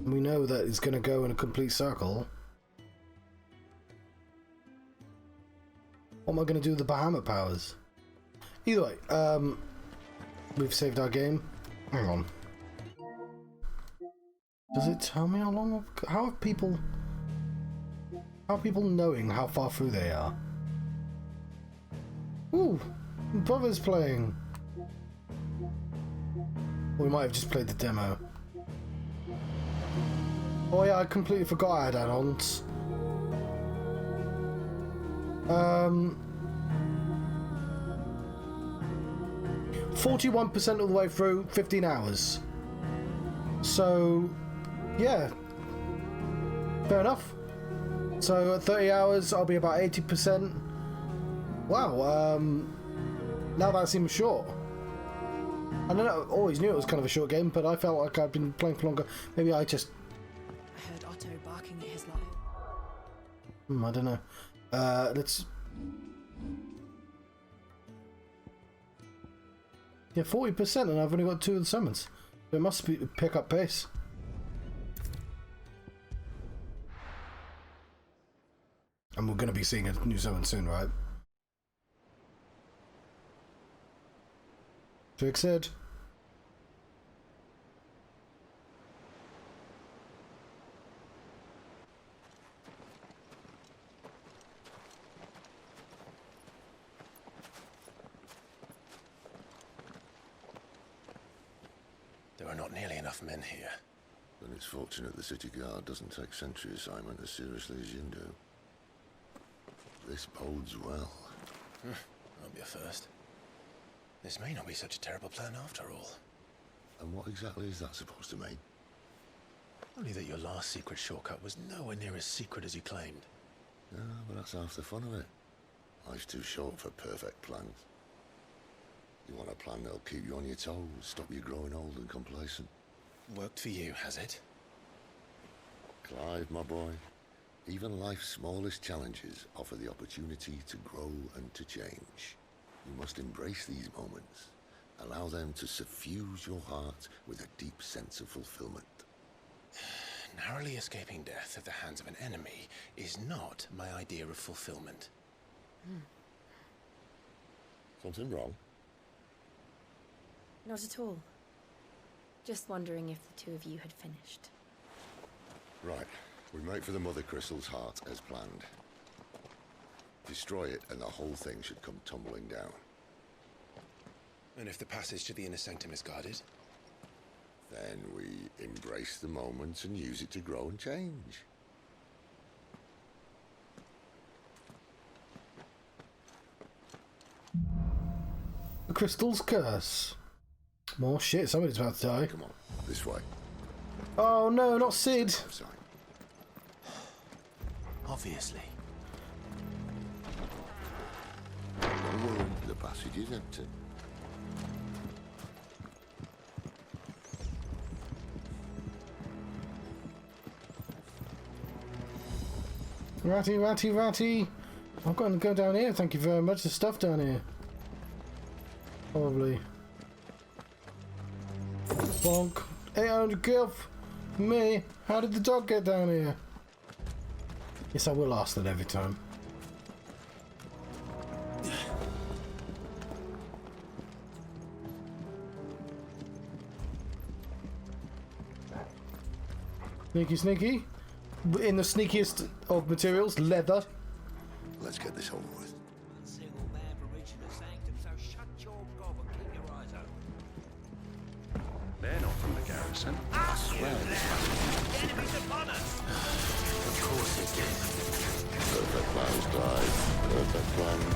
We know that it's going to go in a complete circle. What am I going to do with the Bahamut powers? Either way, we've saved our game. Hang on. Does it tell me how long? How are people knowing how far through they are? Ooh, brother's playing. We might have just played the demo. Oh yeah, I completely forgot I had add-ons. 41% all the way through, 15 hours. So, yeah. Fair enough. So at 30 hours, I'll be about 80%. Wow, now that seems short. I don't know, I always knew it was kind of a short game, but I felt like I'd been playing for longer. Maybe I just... I heard Otto barking at his light. I don't know. Let's... Yeah, 40%, and I've only got 2 of the summons. So it must be pick up pace. And we're going to be seeing a new summon soon, right? Drake's Head. There are not nearly enough men here. Then it's fortunate the city guard doesn't take sentry assignment as seriously as you do. This bodes well. Won't be a first. This may not be such a terrible plan after all. And what exactly is that supposed to mean? Only that your last secret shortcut was nowhere near as secret as you claimed. Yeah, but that's half the fun of it. Life's too short for perfect plans. You want a plan that'll keep you on your toes, stop you growing old and complacent. Worked for you, has it? Clive, my boy, even life's smallest challenges offer the opportunity to grow and to change. You must embrace these moments. Allow them to suffuse your heart with a deep sense of fulfillment. Narrowly escaping death at the hands of an enemy is not my idea of fulfillment. Something wrong? Not at all. Just wondering if the two of you had finished. Right. We make for the Mothercrystals' heart as planned. Destroy it and the whole thing should come tumbling down. And if the passage to the inner sanctum is guarded? Then we embrace the moment and use it to grow and change. The crystal's curse. More shit, somebody's about to die. Come on, this way. Oh no, not Sid. Obviously. Don't worry, the passage is empty. Ratty. I'm going to go down here, thank you very much. There's stuff down here. Probably. Bonk. 800 gil for me. How did the dog get down here? Yes, I will ask that every time. Sneaky. In the sneakiest of materials, leather. Let's get this over with. Single man for reaching the sanctum, so shut your gob and keep your eyes open. They're not from the garrison. I swear this The enemy's upon us! Of course it did. Perfect plans, Clive. Perfect plans.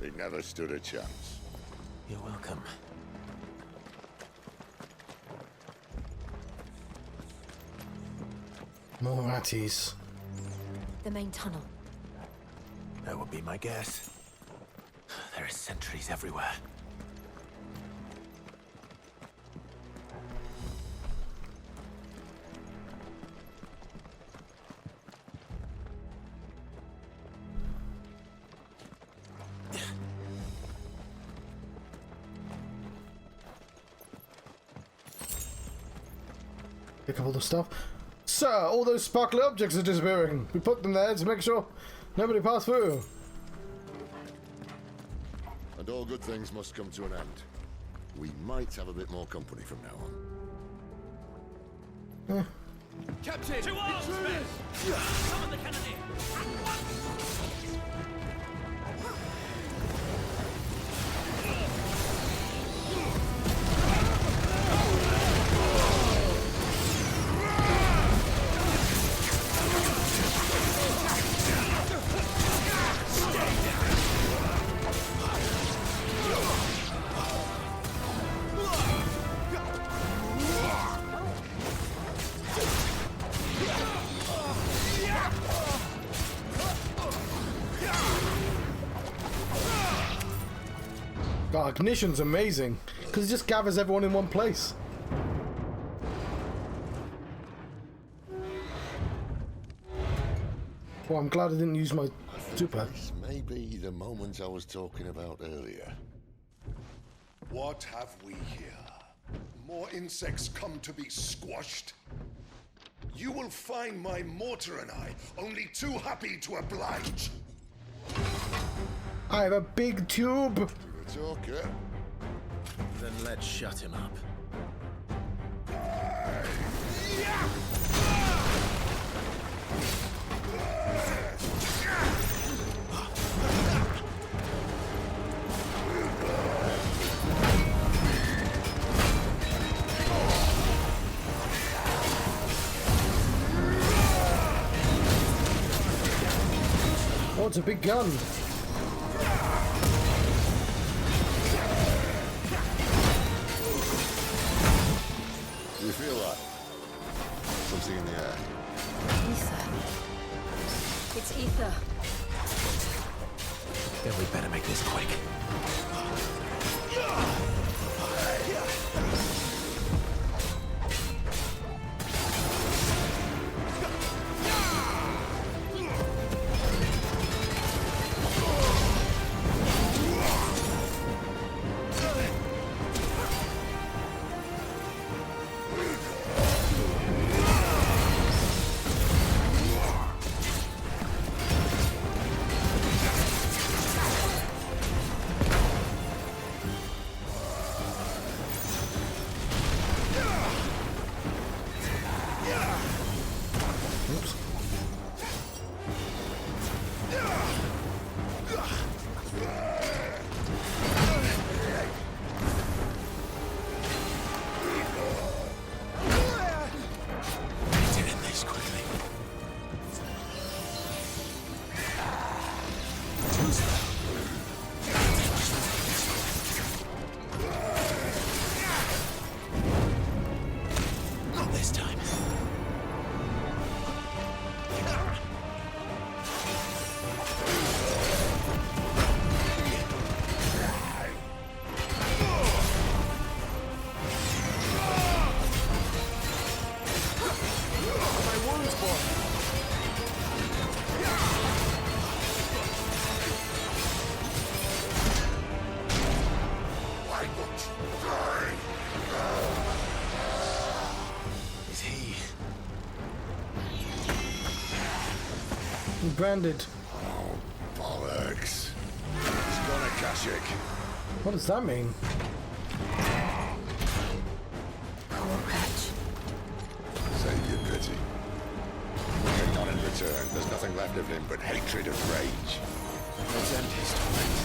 He never stood a chance. You're welcome. More ratties. The main tunnel. That would be my guess. There are sentries everywhere. Pick up all the stuff. Sir, all those sparkly objects are disappearing. We put them there to make sure nobody passed through. And all good things must come to an end. We might have a bit more company from now on. Captain! To arms, men! Summon the cannoneer! At once! God, Ignition's amazing because it just gathers everyone in one place. Well, I'm glad I didn't use my super. This may be the moment I was talking about earlier. What have we here? More insects come to be squashed? You will find my mortar and I only too happy to oblige. I have a big tube. Talker. Then let's shut him up. Oh, it's a big gun. You feel that? electricity in the air. Ether. It's ether. Then we better make this quick. Branded. Oh, bollocks. He's gone, Akashic. What does that mean? Poor wretch. Save your pity. Getting on in return, there's nothing left of him but hatred and rage. Let's end his torment.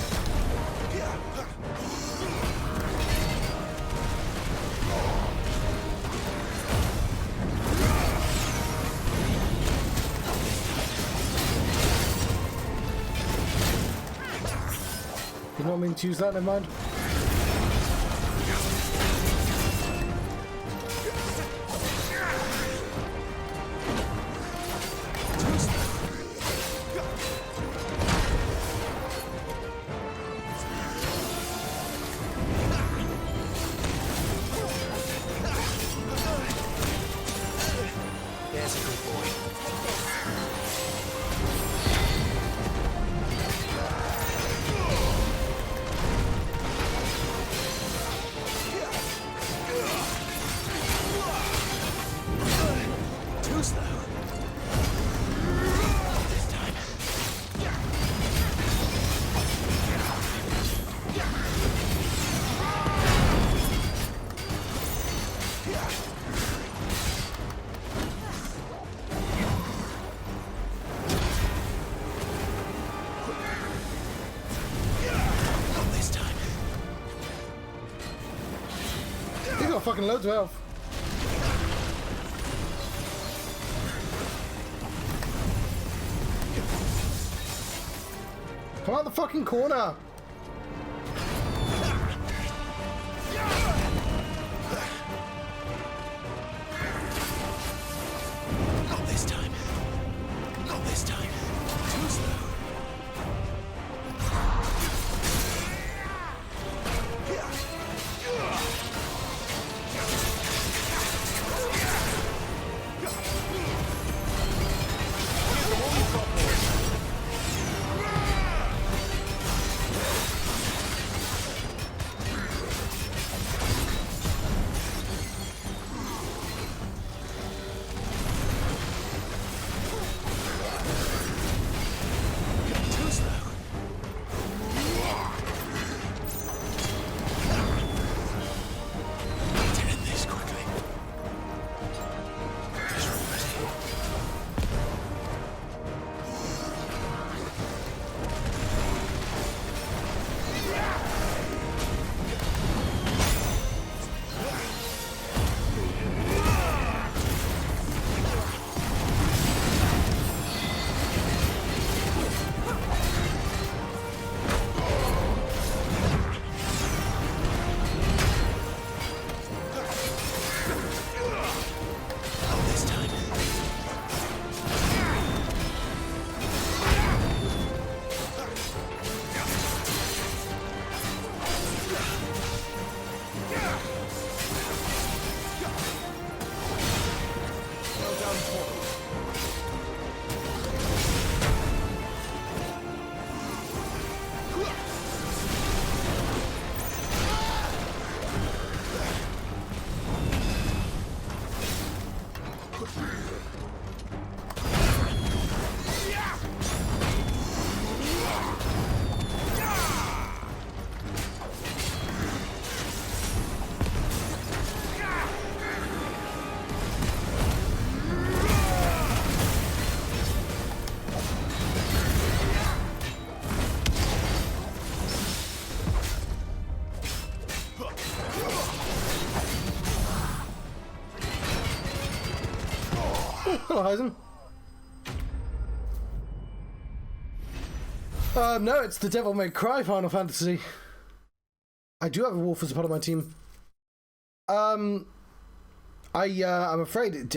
Did not mean to use that, never mind. There's a good boy. Fucking loads of health. Come out the fucking corner. Not this time. Not this time. Too slow. Heisen. No, it's the Devil May Cry Final Fantasy. I do have a wolf as a part of my team. I'm afraid it's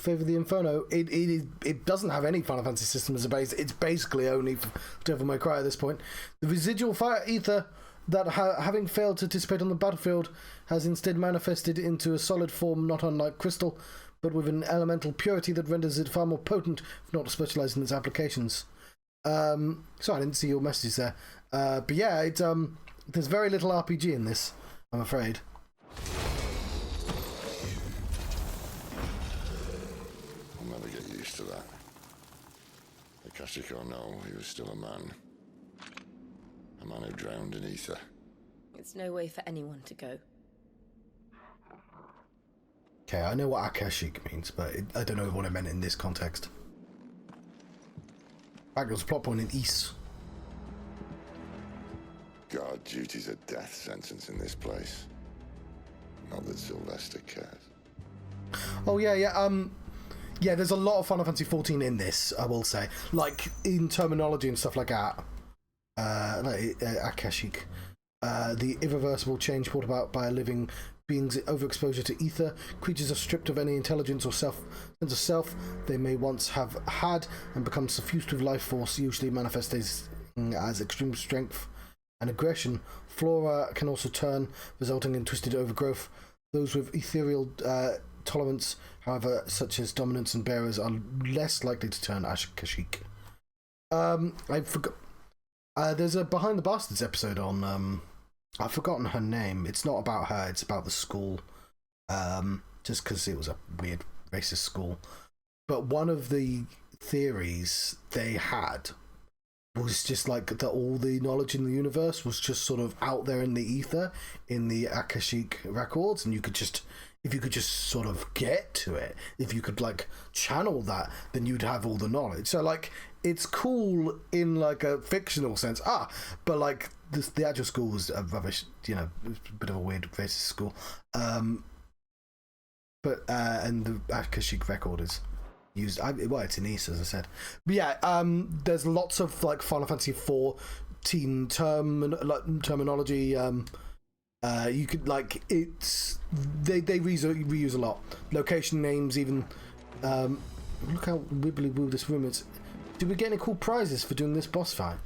Favor the Inferno. It doesn't have any Final Fantasy system as a base. It's basically only Devil May Cry at this point. The residual fire ether that, having failed to dissipate on the battlefield, has instead manifested into a solid form not unlike crystal, but with an elemental purity that renders it far more potent, if not specialised in its applications. Sorry, I didn't see your messages there. But yeah, it's there's very little RPG in this, I'm afraid. I'll never get used to that. Akashic or no, he was still a man. A man who drowned in ether. It's no way for anyone to go. Okay, I know what Akashic means, but I don't know what it meant in this context. Back was a plot point in East. God, duty's a death sentence in this place. Not that Sylvester cares. Oh yeah. Yeah, there's a lot of Final Fantasy XIV in this, I will say. Like, in terminology and stuff like that. Like Akashic. The irreversible change brought about by a living being's overexposure to ether. Creatures are stripped of any intelligence or sense of self they may once have had and become suffused with life force, usually manifesting as extreme strength and aggression. Flora can also turn, resulting in twisted overgrowth. Those with ethereal tolerance, however, such as dominance and bearers, are less likely to turn Akashic. I forgot. There's a Behind the Bastards episode on. I've forgotten her name. It's not about her. It's about the school. Just because it was a weird racist school. But one of the theories they had was just like that all the knowledge in the universe was just sort of out there in the ether, in the Akashic records, and you could just, if you could just sort of get to it, if you could like channel that, then you'd have all the knowledge. So like, it's cool in like a fictional sense, but like the actual school was a rubbish, you know, a bit of a weird racist school. And the Akashic record is used. Well, it's in East, as I said. But yeah, there's lots of like Final Fantasy XIV terminology. You could like it's they reuse a lot. Location names, even. Look how wibbly woo this room is. Did we get any cool prizes for doing this boss fight?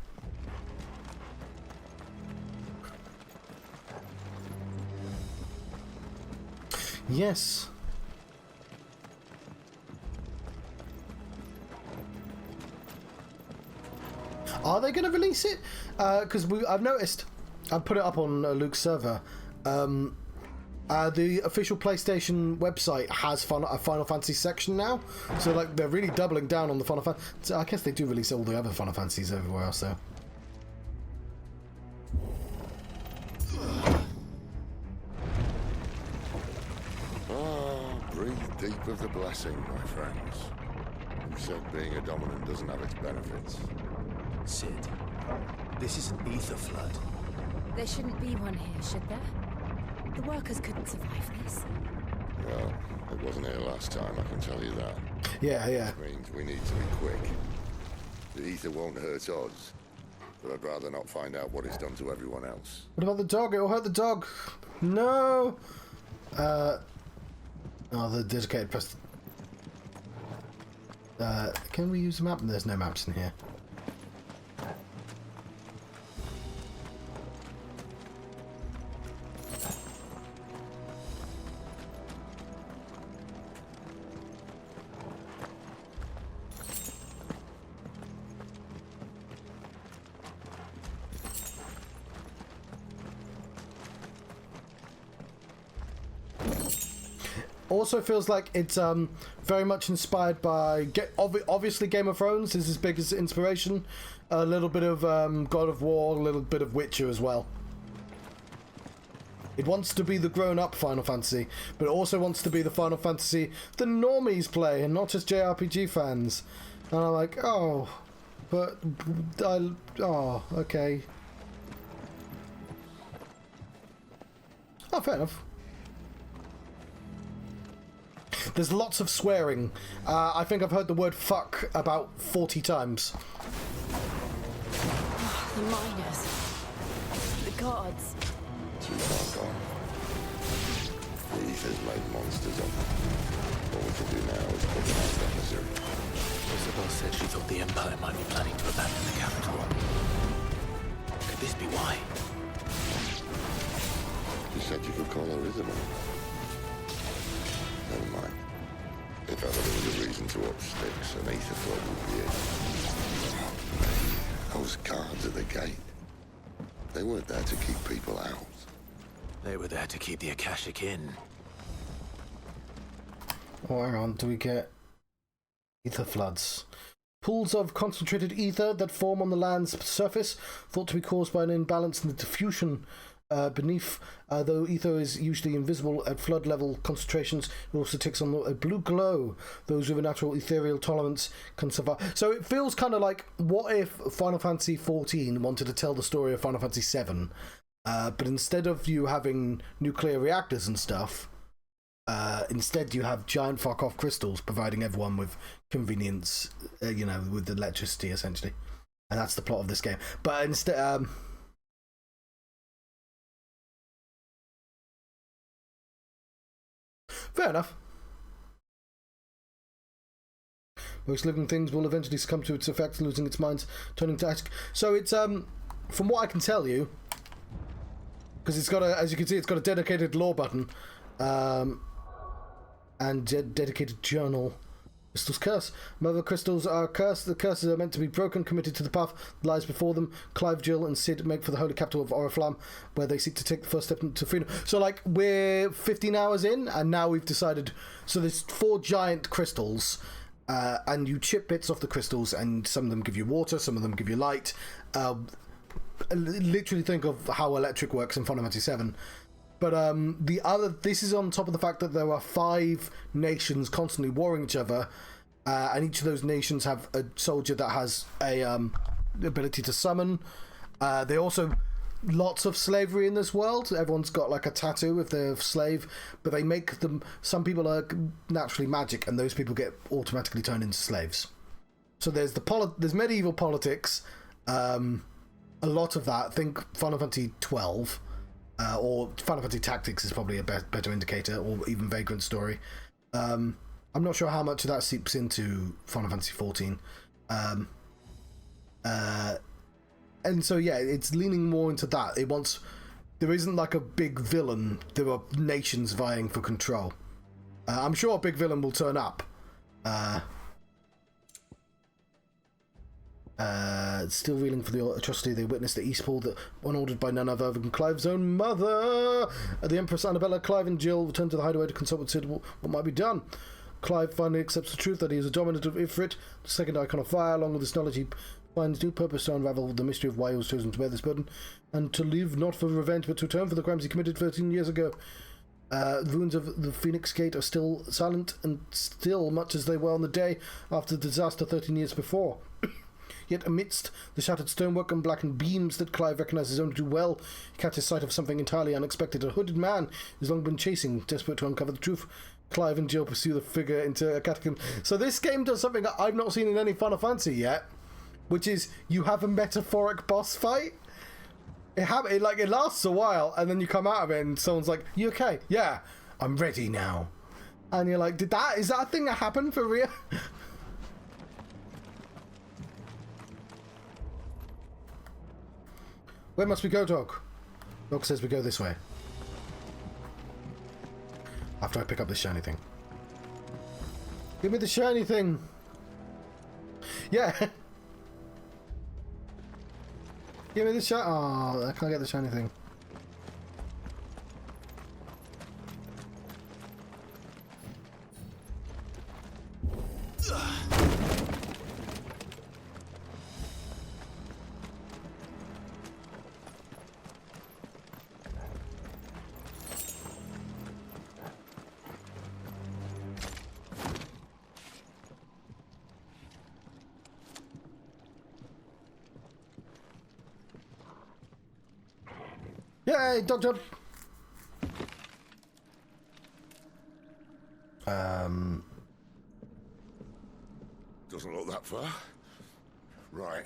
Yes. Are they going to release it? Because I've noticed, I put it up on Luke's server. The official PlayStation website has a Final Fantasy section now, so like they're really doubling down on the Final Fantasy. So I guess they do release all the other Final Fantasies everywhere else. So. Breathe deep of the blessing, my friends. Who said being a dominant doesn't have its benefits? Sid, this is an ether flood. There shouldn't be one here, should there? The workers couldn't survive this. Well, it wasn't here last time, I can tell you that. Yeah. Which means we need to be quick. The ether won't hurt us, but I'd rather not find out what it's done to everyone else. What about the dog? It'll hurt the dog. No! The dedicated press. Can we use a map? There's no maps in here. Also feels like it's very much inspired by obviously Game of Thrones is his biggest inspiration. A little bit of God of War, a little bit of Witcher as well. It wants to be the grown-up Final Fantasy, but it also wants to be the Final Fantasy the normies play, and not just JRPG fans. And I'm like, oh, but okay. Oh, fair enough. There's lots of swearing. I think I've heard the word fuck about 40 times. The miners. The gods. Too far gone. The Ether's made monsters of them. What we can do now is put them out of their misery. Isabel said she thought the Empire might be planning to abandon the capital. Could this be why? You said you could call her Isabel. Never mind. If ever there was a reason to up sticks, an ether flood would be it. Those guards at the gate. They weren't there to keep people out. They were there to keep the Akashic in. Oh, hang on. Do we get ether floods? Pools of concentrated ether that form on the land's surface, thought to be caused by an imbalance in the diffusion beneath. Though ether is usually invisible at flood level concentrations, it also takes on a blue glow. Those with a natural ethereal tolerance can survive. So it feels kind of like, what if Final Fantasy XIV wanted to tell the story of Final Fantasy VII, but instead of you having nuclear reactors and stuff, instead you have giant fuck-off crystals providing everyone with convenience, with electricity essentially, and that's the plot of this game. But instead, fair enough. Most living things will eventually succumb to its effects, losing its minds, turning to ash. So it's from what I can tell you, because it's got as you can see, it's got a dedicated lore button, and dedicated journal. Crystal's curse. Mothercrystals are cursed. The curses are meant to be broken, committed to the path that lies before them. Clive, Jill, and Sid make for the holy capital of Oriflamme, where they seek to take the first step into freedom. So, like, we're 15 hours in, and now we've decided. So there's 4 giant crystals, and you chip bits off the crystals, and some of them give you water, some of them give you light. Literally think of how electric works in Final Fantasy VII. But this is on top of the fact that there are 5 nations constantly warring each other, and each of those nations have a soldier that has a ability to summon. They also lots of slavery in this world. Everyone's got like a tattoo if they're a slave, but they make them. Some people are naturally magic, and those people get automatically turned into slaves. So there's there's medieval politics. A lot of that. Think Final Fantasy 12. Or Final Fantasy Tactics is probably a better indicator, or even Vagrant Story. I'm not sure how much of that seeps into Final Fantasy XIV. And so, yeah, it's leaning more into that. There isn't like a big villain, there are nations vying for control. I'm sure a big villain will turn up. Still reeling for the atrocity they witnessed at Eastpool, that unordered by none other than Clive's own mother. The Empress Annabella, Clive and Jill return to the hideaway to consult with Sid what might be done. Clive finally accepts the truth that he is a dominant of Ifrit, the second icon of fire. Along with this knowledge, he finds new purpose to unravel the mystery of why he was chosen to bear this burden, and to live not for revenge but to atone for the crimes he committed 13 years ago. The ruins of the Phoenix Gate are still silent, and still much as they were on the day after the disaster 13 years before. Yet amidst the shattered stonework and blackened beams that Clive recognises only too well, he catches sight of something entirely unexpected. A hooded man who's long been chasing, desperate to uncover the truth. Clive and Jill pursue the figure into a catacomb. So this game does something I've not seen in any Final Fantasy yet, which is you have a metaphoric boss fight. It lasts a while, and then you come out of it and someone's like, "You okay? Yeah, I'm ready now." And you're like, is that a thing that happened for real? Where must we go, Dog? Dog says we go this way. After I pick up this shiny thing. Give me the shiny thing! Yeah! Give me the shiny... Oh, I can't get the shiny thing. Yay, dog jump! Doesn't look that far. Right.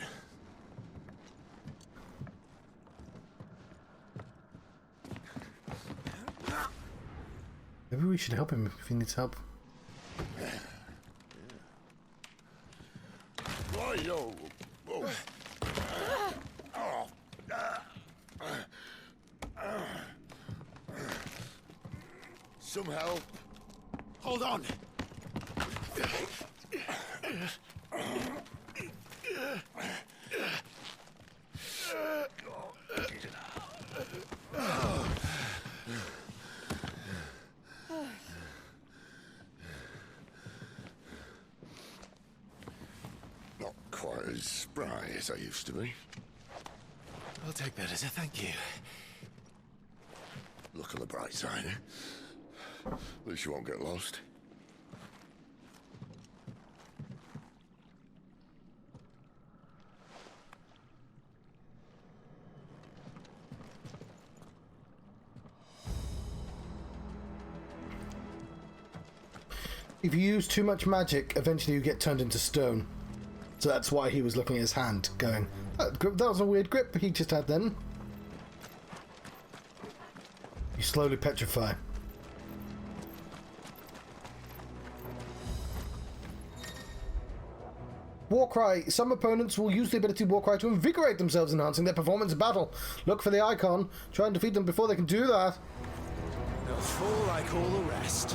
Maybe we should help him if he needs help. Oh, yo. Oh. Some help. Hold on. Not quite as spry as I used to be. I'll take that as a thank you. Look on the bright side, eh? At least you won't get lost. If you use too much magic, eventually you get turned into stone. So that's why he was looking at his hand, going, that was a weird grip he just had then. You slowly petrify. Warcry. Some opponents will use the ability Warcry to invigorate themselves, enhancing their performance in battle. Look for the icon. Try and defeat them before they can do that. They'll fall like all the rest.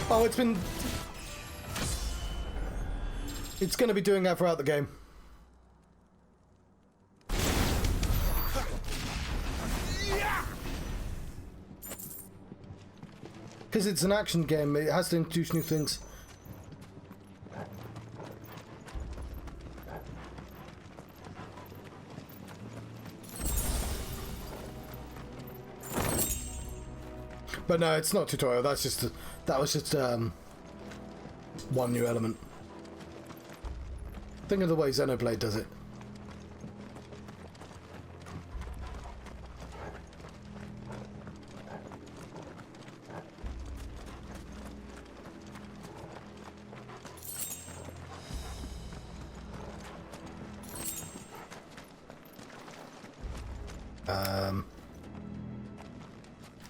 Oh, it's going to be doing that throughout the game. Because it's an action game, it has to introduce new things. But no, it's not tutorial. That was just one new element. Think of the way Xenoblade does it.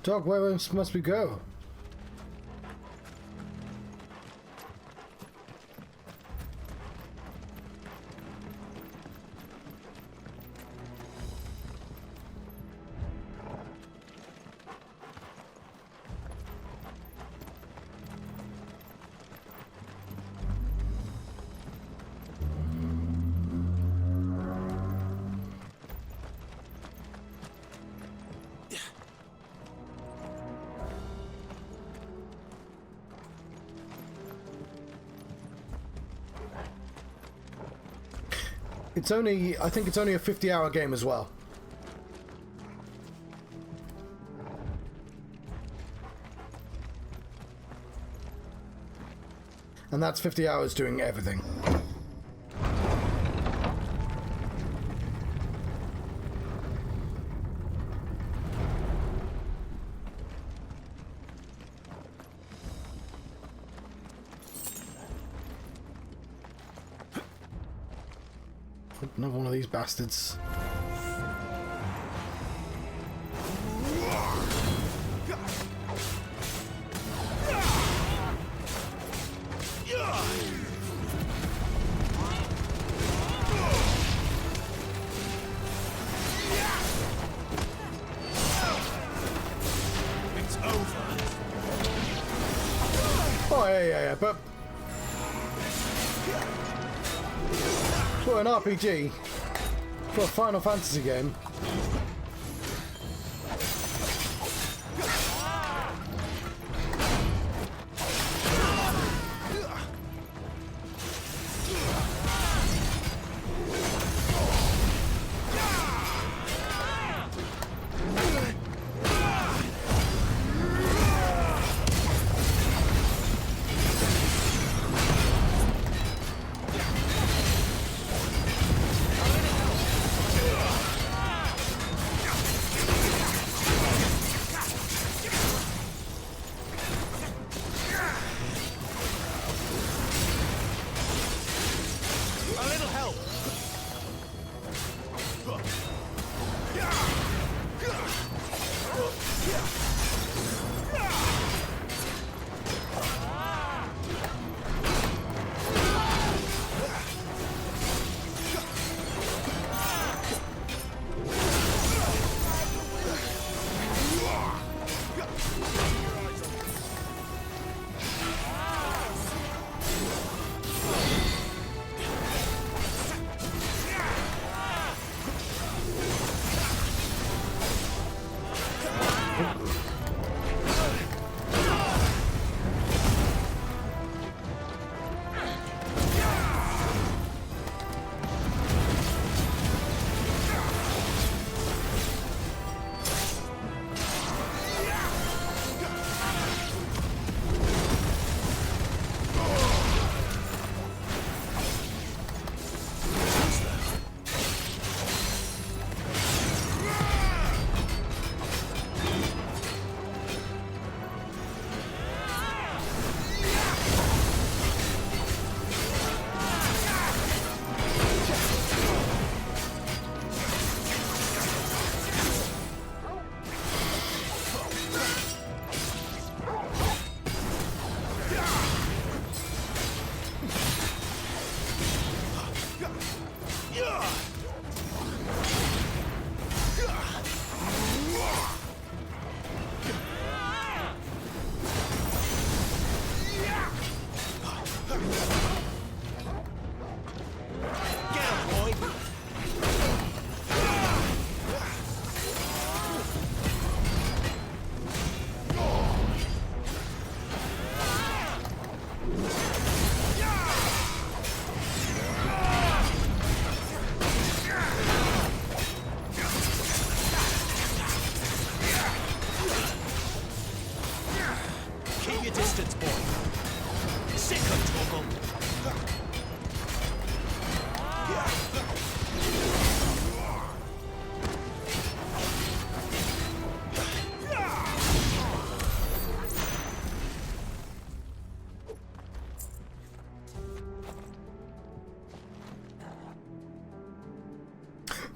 Dog, where else must we go? I think it's only a 50-hour game as well. And that's 50 hours doing everything. Another one of these bastards. It's over. Oh, yeah, but... For an RPG, for a Final Fantasy game.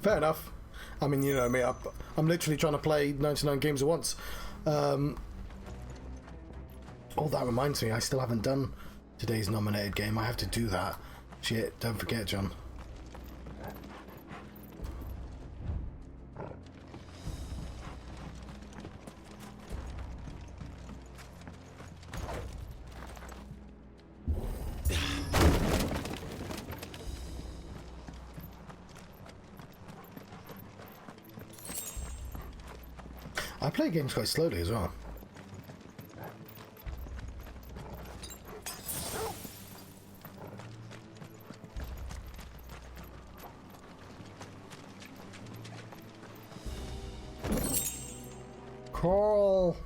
Fair enough. I mean, you know me, I'm literally trying to play 99 games at once. Oh, that reminds me, I still haven't done today's nominated game. I have to do that. Shit, don't forget, John. I play games quite slowly as well. Coral.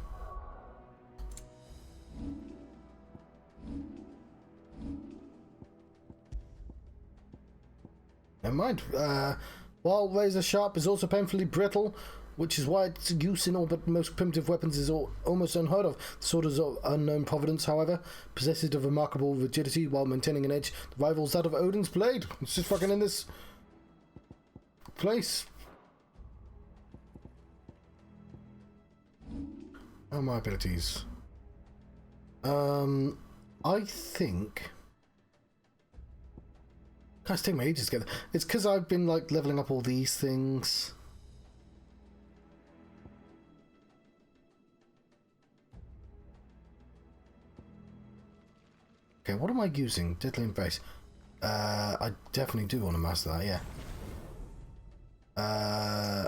Never mind. While razor sharp is also painfully brittle, which is why its use in all but most primitive weapons is almost unheard of. The sword is of unknown provenance, however, possesses of remarkable rigidity while maintaining an edge that rivals that of Odin's blade. It's just fucking in this place. Oh, my abilities. I think... Guys, take me ages to get there. It's because I've been, like, leveling up all these things. Okay, what am I using? Deadly Embrace. I definitely do want to master that, yeah. I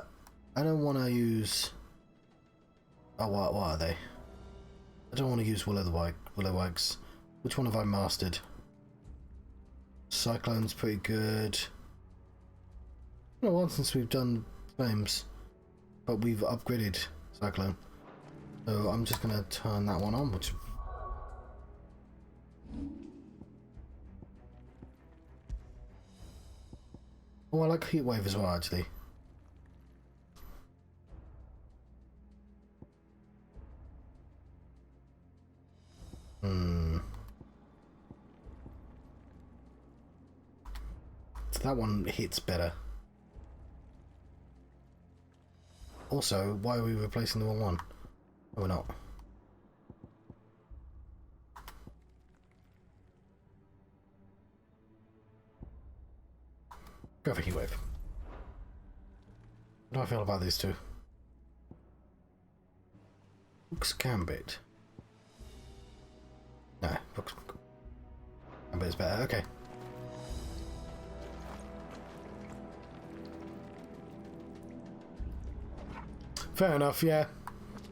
don't want to use... Oh, what are they? I don't want to use Will-o'-the-Wags. Which one have I mastered? Cyclone's pretty good. It's been a while since we've done Flames, but we've upgraded Cyclone. So I'm just going to turn that one on, which... Oh, I like Heatwave as well, actually. So that one hits better. Also, why are we replacing the wrong one? Oh, we're not. Go for Heatwave. What do I feel about these two? Book's Gambit. No, Book's Gambit is better. Okay. Fair enough, yeah.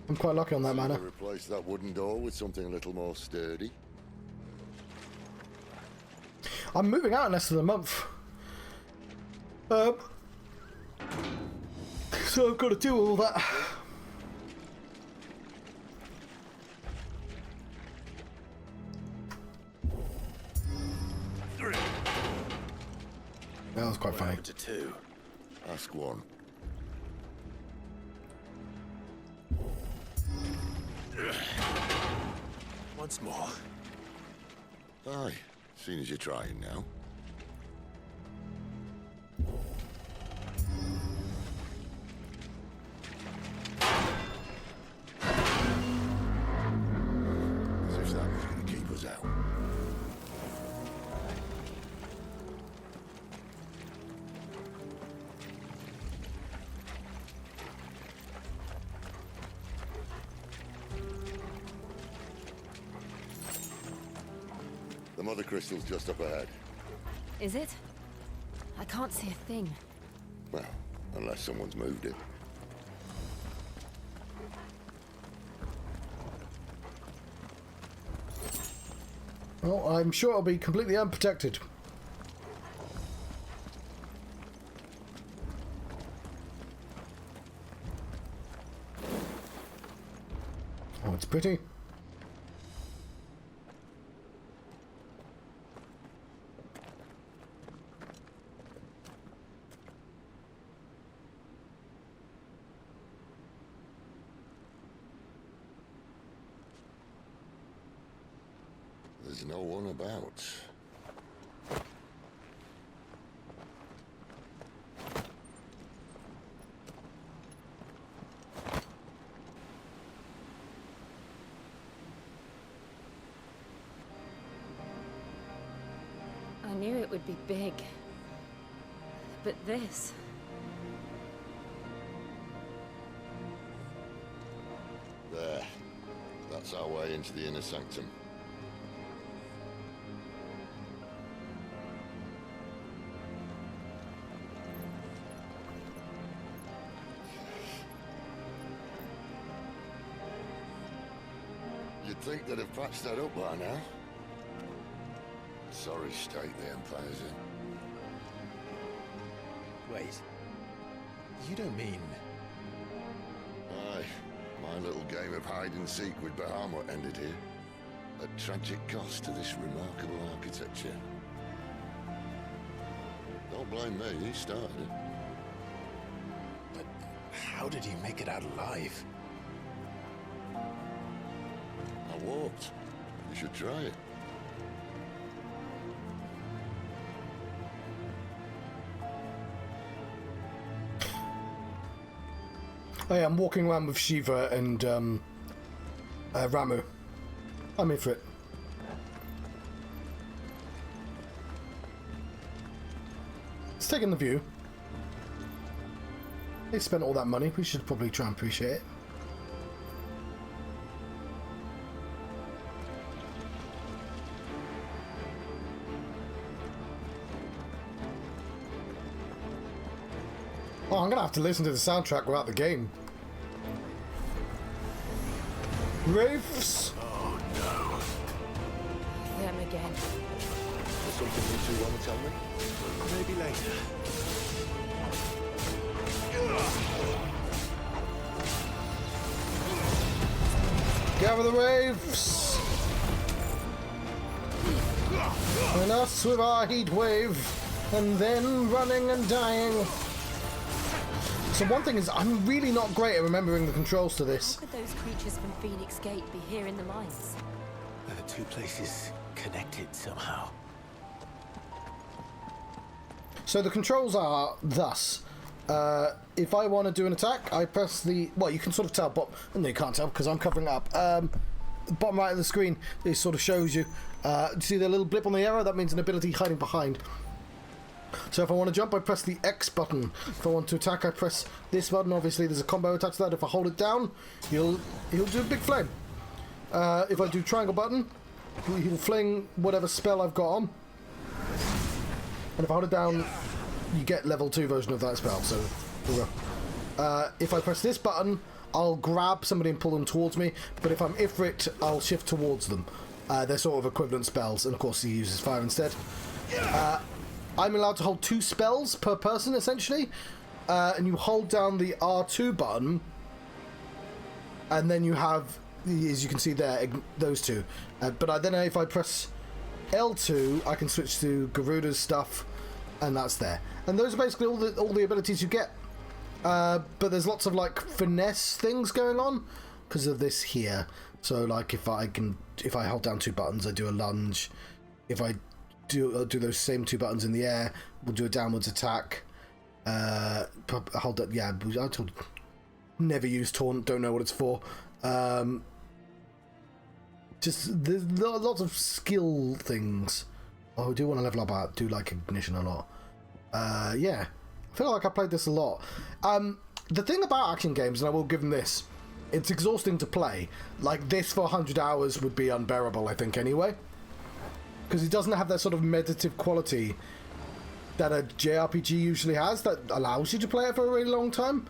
I'm quite lucky on that manner. Replace that wooden door with something a little more sturdy. I'm moving out in less than a month. So I've got to do all that. That was quite funny. To two. Ask one. Once more. Aye, seeing as you're trying now. As if that was going to keep us out. The Mothercrystals just up ahead. Is it? I can't see a thing. Well, unless someone's moved it. Well, I'm sure it'll be completely unprotected. Oh, it's pretty. There's no one about. I knew it would be big. But this... There. That's our way into the inner sanctum. You'd think they'd have patched that up by now. Sorry state the Empire's in. Wait. You don't mean... Aye. My little game of hide-and-seek with Bahamut ended here. At tragic cost to this remarkable architecture. Don't blame me, he started it. But how did you make it out alive? I walked. You should try it. Oh yeah, I'm walking around with Shiva and Ramu. I'm in for it. Let's take in the view. They spent all that money, we should probably try and appreciate it. Oh, I'm gonna have to listen to the soundtrack without the game. Wraiths! Oh no. Them again. There's something you two want to tell me? Maybe later. Gather the wraiths! And us with our heat wave, and then running and dying. So one thing is, I'm really not great at remembering the controls to this. How could those creatures from Phoenix Gate be here in the mines? Are the two places connected somehow? So the controls are thus. If I want to do an attack, I press the... Well, you can sort of tell, but... No, you can't tell because I'm covering it up. Bottom right of the screen, it sort of shows you. See the little blip on the arrow? That means an ability hiding behind. So if I want to jump, I press the X button. If I want to attack, I press this button. Obviously, there's a combo attached to that. If I hold it down, he'll do a big flame. If I do triangle button, he'll fling whatever spell I've got on. And if I hold it down, you get level 2 version of that spell. So if I press this button, I'll grab somebody and pull them towards me. But if I'm Ifrit, I'll shift towards them. They're sort of equivalent spells, and of course he uses fire instead. I'm allowed to hold 2 spells per person, essentially. And you hold down the R2 button, and then you have, as you can see there, those two. But then if I press L2, I can switch to Garuda's stuff, and that's there. And those are basically all the abilities you get. But there's lots of like finesse things going on because of this here. So like if I hold down 2 buttons, I do a lunge. If I do those same 2 buttons in the air, we'll do a downwards attack. Hold up, yeah. I told never use taunt. Don't know what it's for. Just there's lots of skill things. Oh, I do want to level up. I do like ignition a lot. Yeah, I feel like I played this a lot. The thing about action games, and I will give them this, it's exhausting to play. Like this for 100 hours would be unbearable, I think, anyway. Because it doesn't have that sort of meditative quality that a JRPG usually has that allows you to play it for a really long time.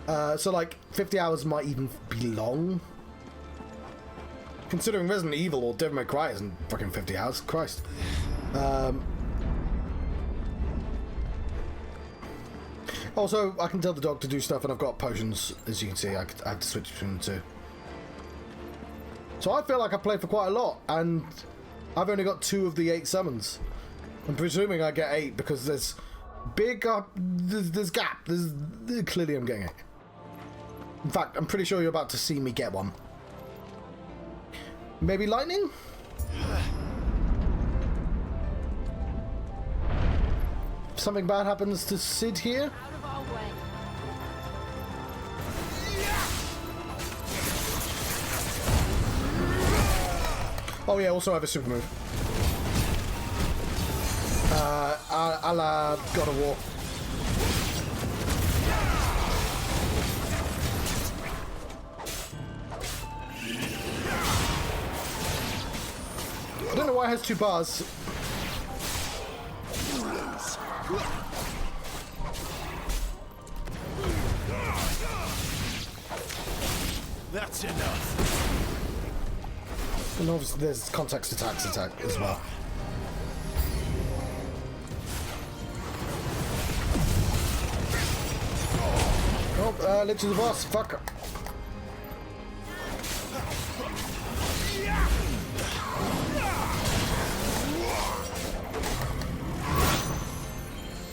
So like 50 hours might even be long. Considering Resident Evil or Devil May Cry isn't fucking 50 hours. Christ. Also, I can tell the dog to do stuff, and I've got potions, as you can see. I have to switch between the two. So I feel like I played for quite a lot, and I've only got 2 of the 8 summons. I'm presuming I get 8 because there's big there's gap. Clearly I'm getting it. In fact, I'm pretty sure you're about to see me get one. Maybe lightning? If something bad happens to Sid here. Oh yeah, also I have a super move. A la God of War. I don't know why it has 2 bars. That's enough. And obviously there's context attack as well. Oh, Lich is the boss. Fuck.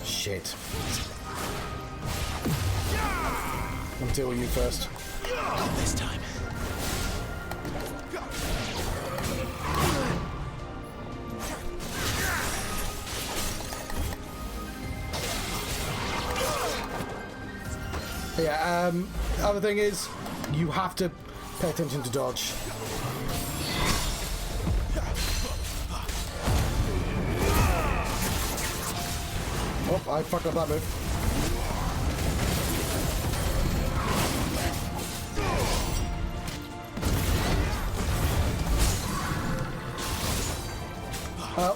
Shit. I'll deal with you first. Not this time. Yeah, other thing is, you have to pay attention to dodge. Oh, I fucked up that move.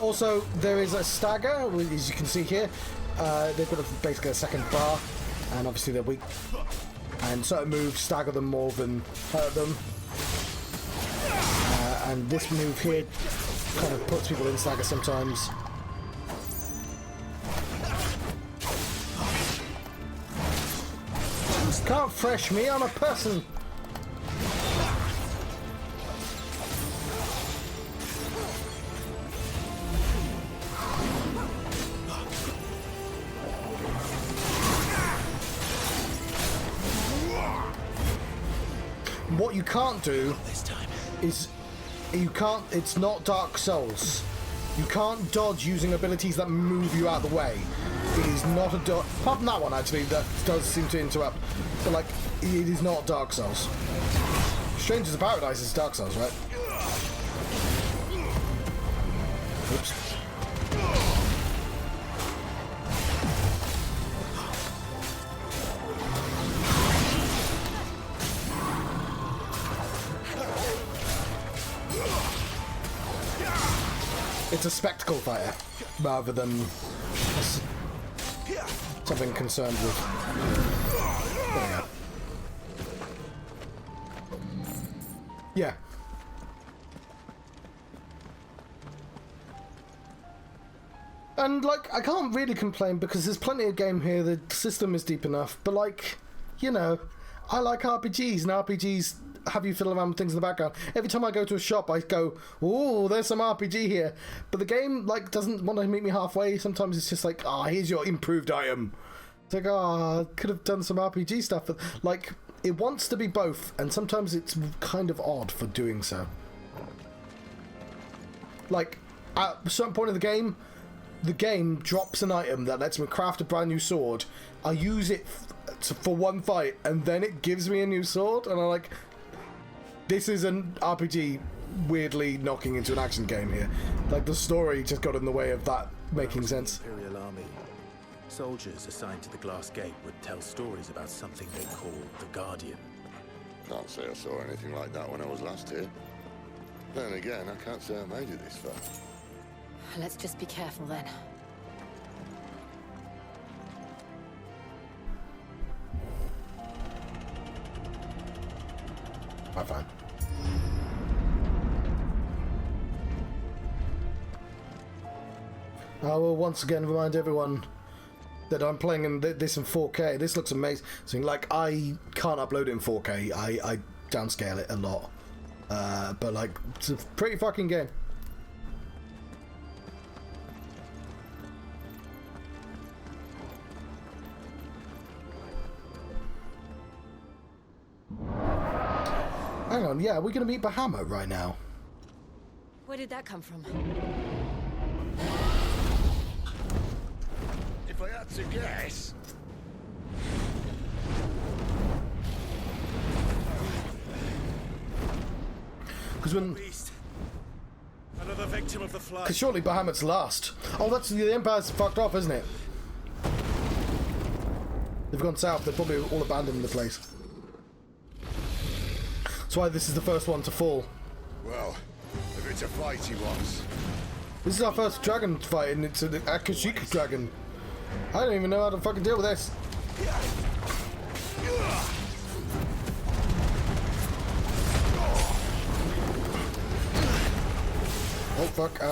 Also, there is a stagger, as you can see here. They've got basically a second bar. and obviously they're weak. And certain moves stagger them more than hurt them. And this move here kind of puts people in stagger sometimes. Can't fresh me, I'm a person! What you can't do is it's not Dark Souls. You can't dodge using abilities that move you out of the way. It is not a dodge. Apart from that one, actually, that does seem to interrupt. But, like, it is not Dark Souls. Strangers of Paradise is Dark Souls, right? Oops. It's a spectacle fighter, rather than something concerned with. There we go. Yeah. And, like, I can't really complain because there's plenty of game here, the system is deep enough, but, like, you know, I like RPGs, and RPGs have you fiddle around with things in the background. Every time I go to a shop, I go, "Ooh, there's some RPG here." But the game, like, doesn't want to meet me halfway. Sometimes it's just like, "Ah, here's your improved item." It's like, "Ah, I could have done some RPG stuff." But, like, it wants to be both, and sometimes it's kind of odd for doing so. Like, at a certain point of the game drops an item that lets me craft a brand new sword. I use it for one fight, and then it gives me a new sword, and I'm like, this is an RPG weirdly knocking into an action game here. Like, the story just got in the way of that making sense. The Imperial Army. Soldiers assigned to the Glass Gate would tell stories about something they called the Guardian. Can't say I saw anything like that when I was last here. Then again, I can't say I made it this far. Let's just be careful then. I'm fine. I will once again remind everyone that I'm playing this in 4K. This looks amazing. So, like, I can't upload it in 4K. I downscale it a lot. But, like, it's a pretty fucking game. Hang on, yeah, we're going to meet Bahamut right now. Where did that come from? If I had to guess... Because when... Another victim of the flood. Because surely Bahamut's last. Oh, that's the Empire's fucked off, isn't it? They've gone south. They're probably all abandoned the place. That's why this is the first one to fall. Well, if it's a fight he wants. This is our first dragon fight, and it's an Akashika dragon. I don't even know how to fucking deal with this. Oh fuck,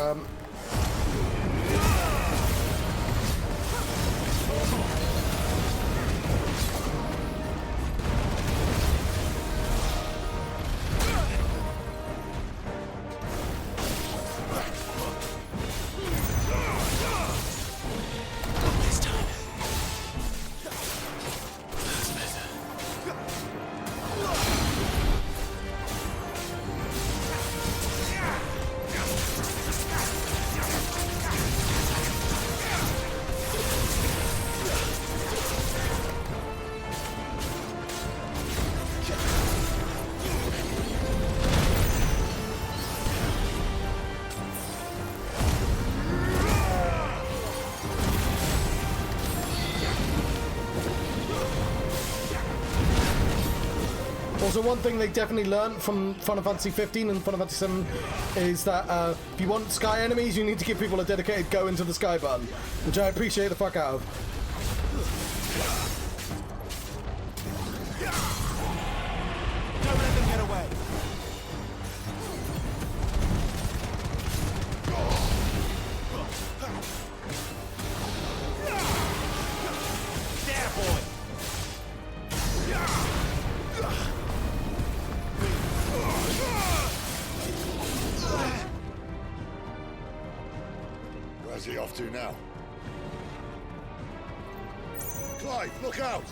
Also, one thing they definitely learned from Final Fantasy 15 and Final Fantasy 7 is that if you want sky enemies, you need to give people a dedicated go into the sky button, which I appreciate the fuck out of. Don't let them get away. There, boy. Where's he off to now? Clive, look out!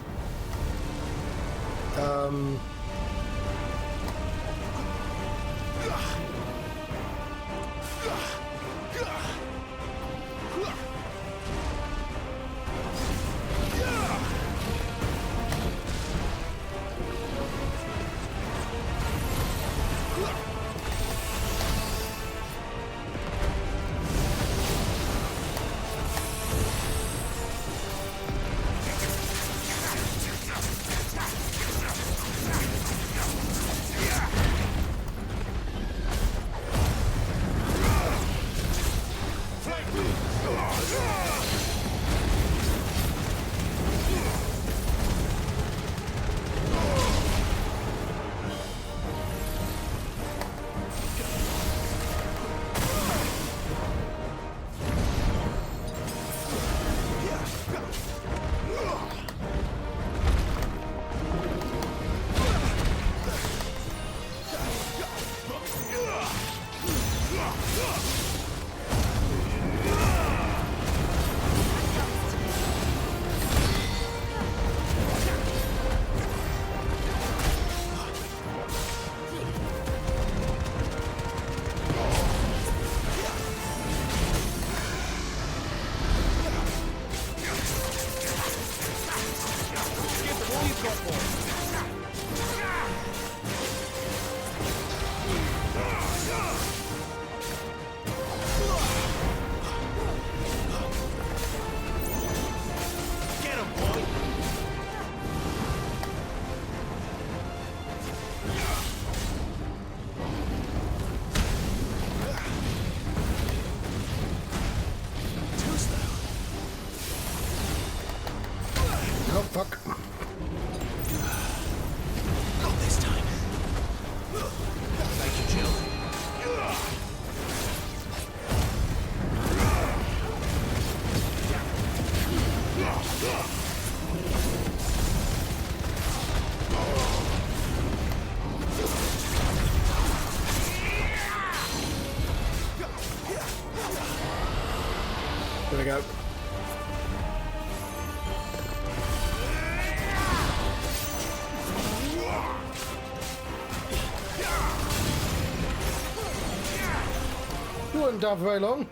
Oh, fuck. Not this time. Thank you, Jill. There we go. You weren't down for very long.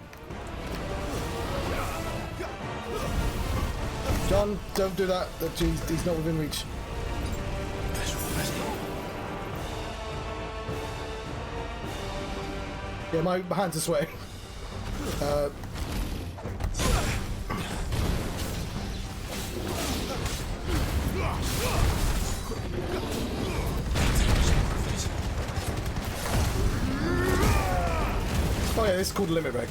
John, don't do that. He's not within reach. Yeah, my hands are sweating. Oh yeah, this is called Limit Break.